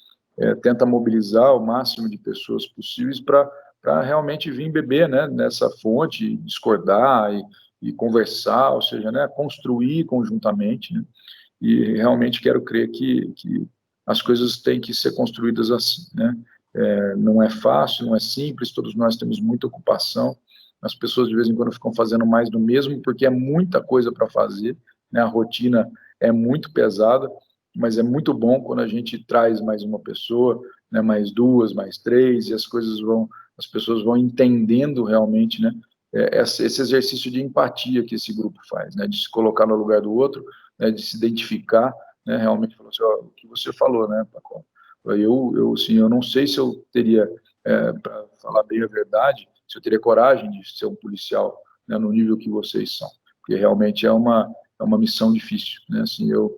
tenta mobilizar o máximo de pessoas possíveis para realmente vir beber, né, nessa fonte, discordar e conversar, ou seja, né, construir conjuntamente, né? E realmente quero crer que as coisas têm que ser construídas assim, né? Não é fácil, não é simples, todos nós temos muita ocupação, as pessoas de vez em quando ficam fazendo mais do mesmo, porque é muita coisa para fazer, né? A rotina é muito pesada, mas é muito bom quando a gente traz mais uma pessoa, né? Mais duas, mais três, e as pessoas vão entendendo realmente, né? Esse exercício de empatia que esse grupo faz, né? De se colocar no lugar do outro, né? De se identificar, né? Realmente, assim, o que você falou, né, Paco? Eu não sei se eu teria, para falar bem a verdade, se eu teria coragem de ser um policial, né, no nível que vocês são, porque realmente é uma missão difícil, né? Assim, eu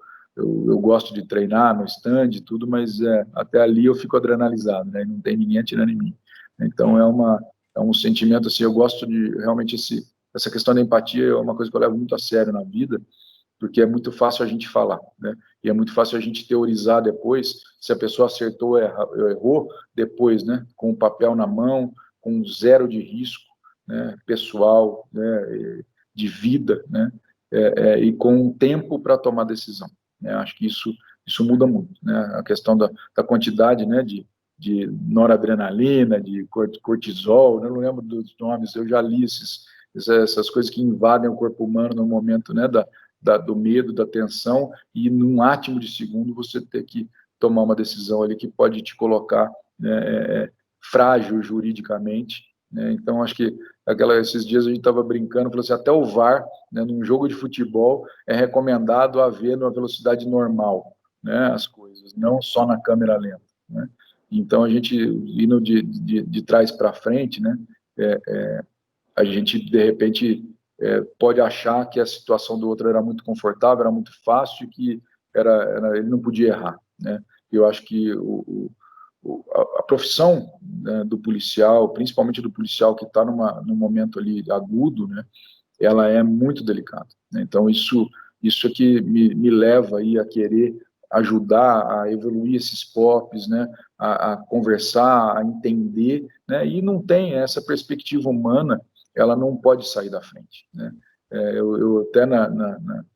gosto de treinar no stand e tudo, mas até ali eu fico adrenalizado, né? Não tem ninguém atirando em mim. Então é um sentimento assim, eu gosto de realmente essa questão da empatia é uma coisa que eu levo muito a sério na vida, porque é muito fácil a gente falar, né? E é muito fácil a gente teorizar depois, se a pessoa acertou ou errou, depois, né? Com o papel na mão, com zero de risco, né? Pessoal, né? De vida, né? E com tempo para tomar decisão, né? Acho que isso muda muito, né? A questão da quantidade, né? De noradrenalina, de cortisol, né? Eu não lembro dos nomes, eu já li essas coisas que invadem o corpo humano no momento, né? Do medo, da tensão, e num átimo de segundo você ter que tomar uma decisão ali que pode te colocar, né, frágil juridicamente, né? Então acho que esses dias a gente estava brincando, falou assim, até o VAR, né, num jogo de futebol é recomendado haver numa velocidade normal, né, as coisas, não só na câmera lenta, né? Então, a gente, indo de trás para frente, né, a gente, de repente, pode achar que a situação do outro era muito confortável, era muito fácil, que ele não podia errar, né? Eu acho que a profissão, né, do policial, principalmente do policial que está num momento ali agudo, né, ela é muito delicada, né? Então, isso é que me leva aí a querer ajudar a evoluir esses POPs, né, a conversar, a entender, né, e não tem essa perspectiva humana, ela não pode sair da frente, né? Eu até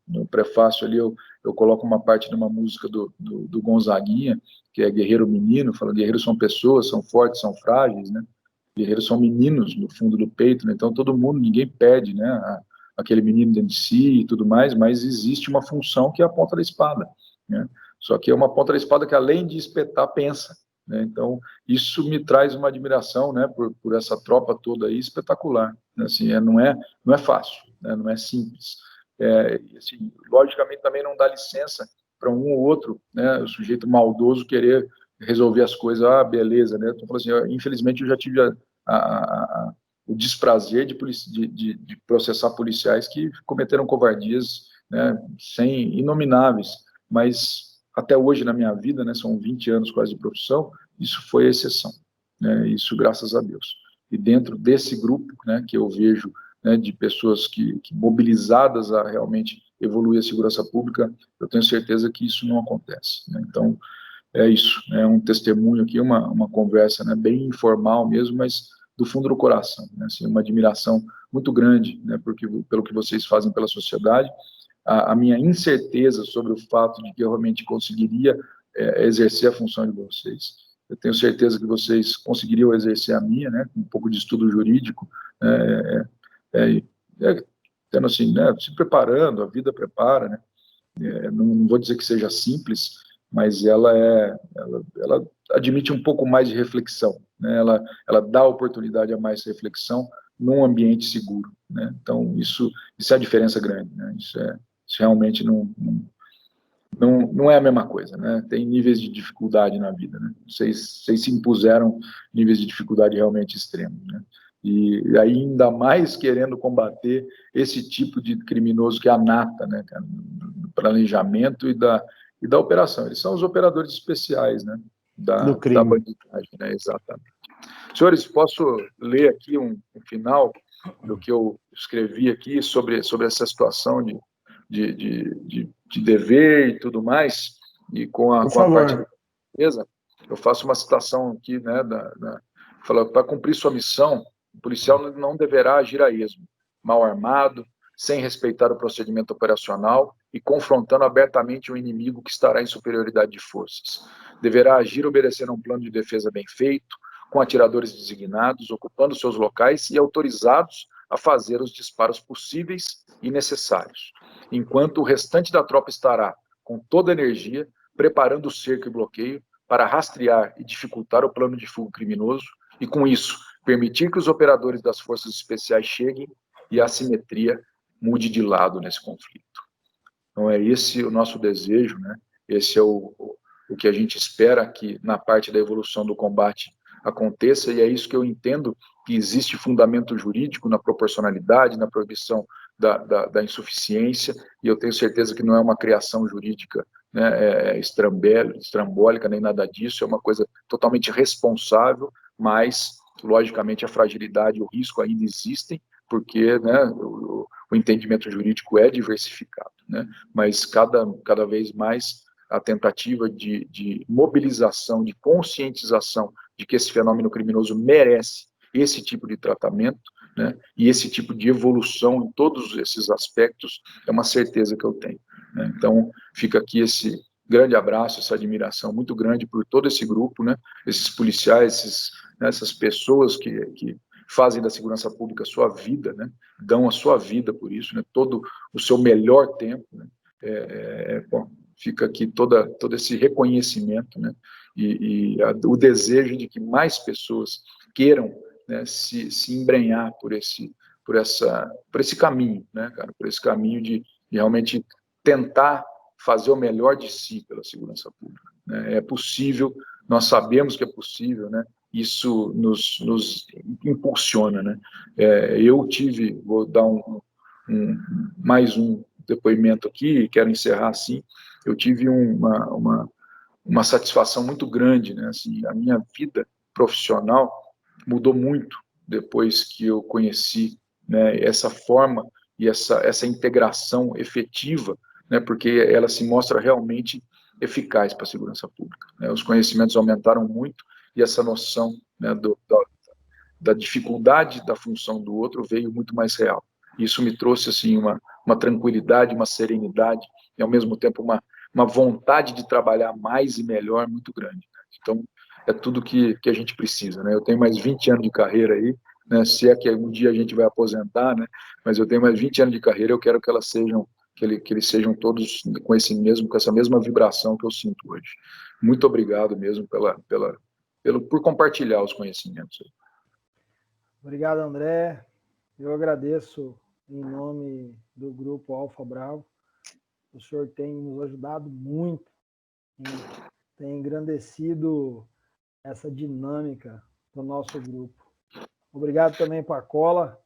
no prefácio ali, eu coloco uma parte de uma música do Gonzaguinha, que é Guerreiro Menino, fala, guerreiros são pessoas, são fortes, são frágeis, né? Guerreiros são meninos no fundo do peito, né? Então todo mundo, ninguém pede, né, aquele menino dentro de si e tudo mais, mas existe uma função que é a ponta da espada, né? Só que é uma ponta da espada que, além de espetar, pensa, né? Então isso me traz uma admiração, né, por essa tropa toda aí, espetacular, né? Assim, não é fácil, né? Não é simples, assim, logicamente também não dá licença para um ou outro, né, o sujeito maldoso querer resolver as coisas, beleza, né? Então, assim, infelizmente eu já tive o desprazer de processar policiais que cometeram covardias, né, inomináveis, mas até hoje na minha vida, né, são 20 anos quase de profissão, isso foi exceção, né, isso graças a Deus. E dentro desse grupo, né, que eu vejo, né, de pessoas que mobilizadas a realmente evoluir a segurança pública, eu tenho certeza que isso não acontece, né? Então, é isso, é um testemunho aqui, uma conversa, né, bem informal mesmo, mas do fundo do coração, né, assim, uma admiração muito grande, né, pelo que vocês fazem pela sociedade, a minha incerteza sobre o fato de que eu realmente conseguiria exercer a função de vocês. Eu tenho certeza que vocês conseguiriam exercer a minha, né, com um pouco de estudo jurídico, tendo assim, né, se preparando, a vida prepara, né, não vou dizer que seja simples, mas ela admite um pouco mais de reflexão, né? Ela dá oportunidade a mais reflexão num ambiente seguro, né? Então isso é a diferença grande, né? Isso realmente não é a mesma coisa, né? Tem níveis de dificuldade na vida, né? Vocês se impuseram níveis de dificuldade realmente extremos, né? E ainda mais querendo combater esse tipo de criminoso que é a nata, né, cara, do planejamento e da operação. Eles são os operadores especiais, né, Do da crime. bandidagem, né, exatamente. Senhores, posso ler aqui um final do que eu escrevi aqui sobre essa situação de dever e tudo mais, e com a parte da defesa, eu faço uma citação aqui, né, fala, para cumprir sua missão, o policial não deverá agir a esmo, mal armado, sem respeitar o procedimento operacional e confrontando abertamente o inimigo que estará em superioridade de forças. Deverá agir obedecendo a um plano de defesa bem feito, com atiradores designados, ocupando seus locais e autorizados a fazer os disparos possíveis e necessários, enquanto o restante da tropa estará, com toda a energia, preparando o cerco e bloqueio para rastrear e dificultar o plano de fuga criminoso e, com isso, permitir que os operadores das forças especiais cheguem e a assimetria mude de lado nesse conflito. Então, é esse o nosso desejo, né? Esse é o que a gente espera que, na parte da evolução do combate, aconteça, e é isso que eu entendo que existe fundamento jurídico na proporcionalidade, na proibição da insuficiência, e eu tenho certeza que não é uma criação jurídica, né, estrambólica, nem nada disso, é uma coisa totalmente responsável, mas, logicamente, a fragilidade e o risco ainda existem, porque, né, o entendimento jurídico é diversificado, né, mas cada vez mais a tentativa de mobilização, de conscientização de que esse fenômeno criminoso merece esse tipo de tratamento, né, e esse tipo de evolução em todos esses aspectos, é uma certeza que eu tenho, né? Então, fica aqui esse grande abraço, essa admiração muito grande por todo esse grupo, né, esses policiais, essas pessoas que fazem da segurança pública a sua vida, né, dão a sua vida por isso, né, todo o seu melhor tempo, né, bom, fica aqui todo esse reconhecimento, né, o desejo de que mais pessoas queiram, né, se embrenhar por esse caminho, né, cara, por esse caminho de realmente tentar fazer o melhor de si pela segurança pública, né? É possível, nós sabemos que é possível, né? Isso nos impulsiona, né? Vou dar mais um depoimento aqui, quero encerrar assim, eu tive uma satisfação muito grande, né? Assim, a minha vida profissional mudou muito depois que eu conheci, né, essa forma e essa integração efetiva, né, porque ela se mostra realmente eficaz para a segurança pública, né? Os conhecimentos aumentaram muito e essa noção, né, da dificuldade da função do outro veio muito mais real. Isso me trouxe assim uma tranquilidade, uma serenidade e ao mesmo tempo uma vontade de trabalhar mais e melhor muito grande. Então, é tudo que a gente precisa, né? Eu tenho mais 20 anos de carreira aí, né? Se é que um dia a gente vai aposentar, né? Mas eu tenho mais 20 anos de carreira, eu quero que eles sejam todos com essa mesma vibração que eu sinto hoje. Muito obrigado mesmo por compartilhar os conhecimentos. Obrigado, André. Eu agradeço em nome do Grupo Alfa Bravo. O senhor tem nos ajudado muito, tem engrandecido essa dinâmica do nosso grupo. Obrigado também, Pacola.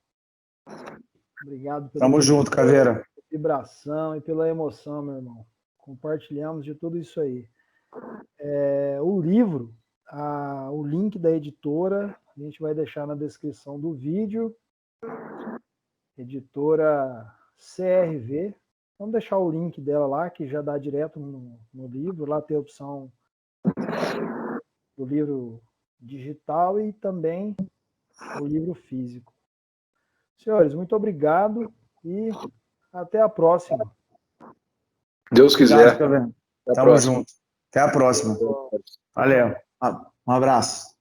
Obrigado pela Tamo junto, Caveira. vibração e pela emoção, meu irmão. Compartilhamos de tudo isso aí. O livro, o link da editora, a gente vai deixar na descrição do vídeo. Editora CRV. Vamos deixar o link dela lá, que já dá direto no livro. Lá tem a opção do livro digital e também o livro físico. Senhores, muito obrigado e até a próxima. Deus quiser. Obrigado, Tamo junto. Até a próxima. Valeu. Um abraço.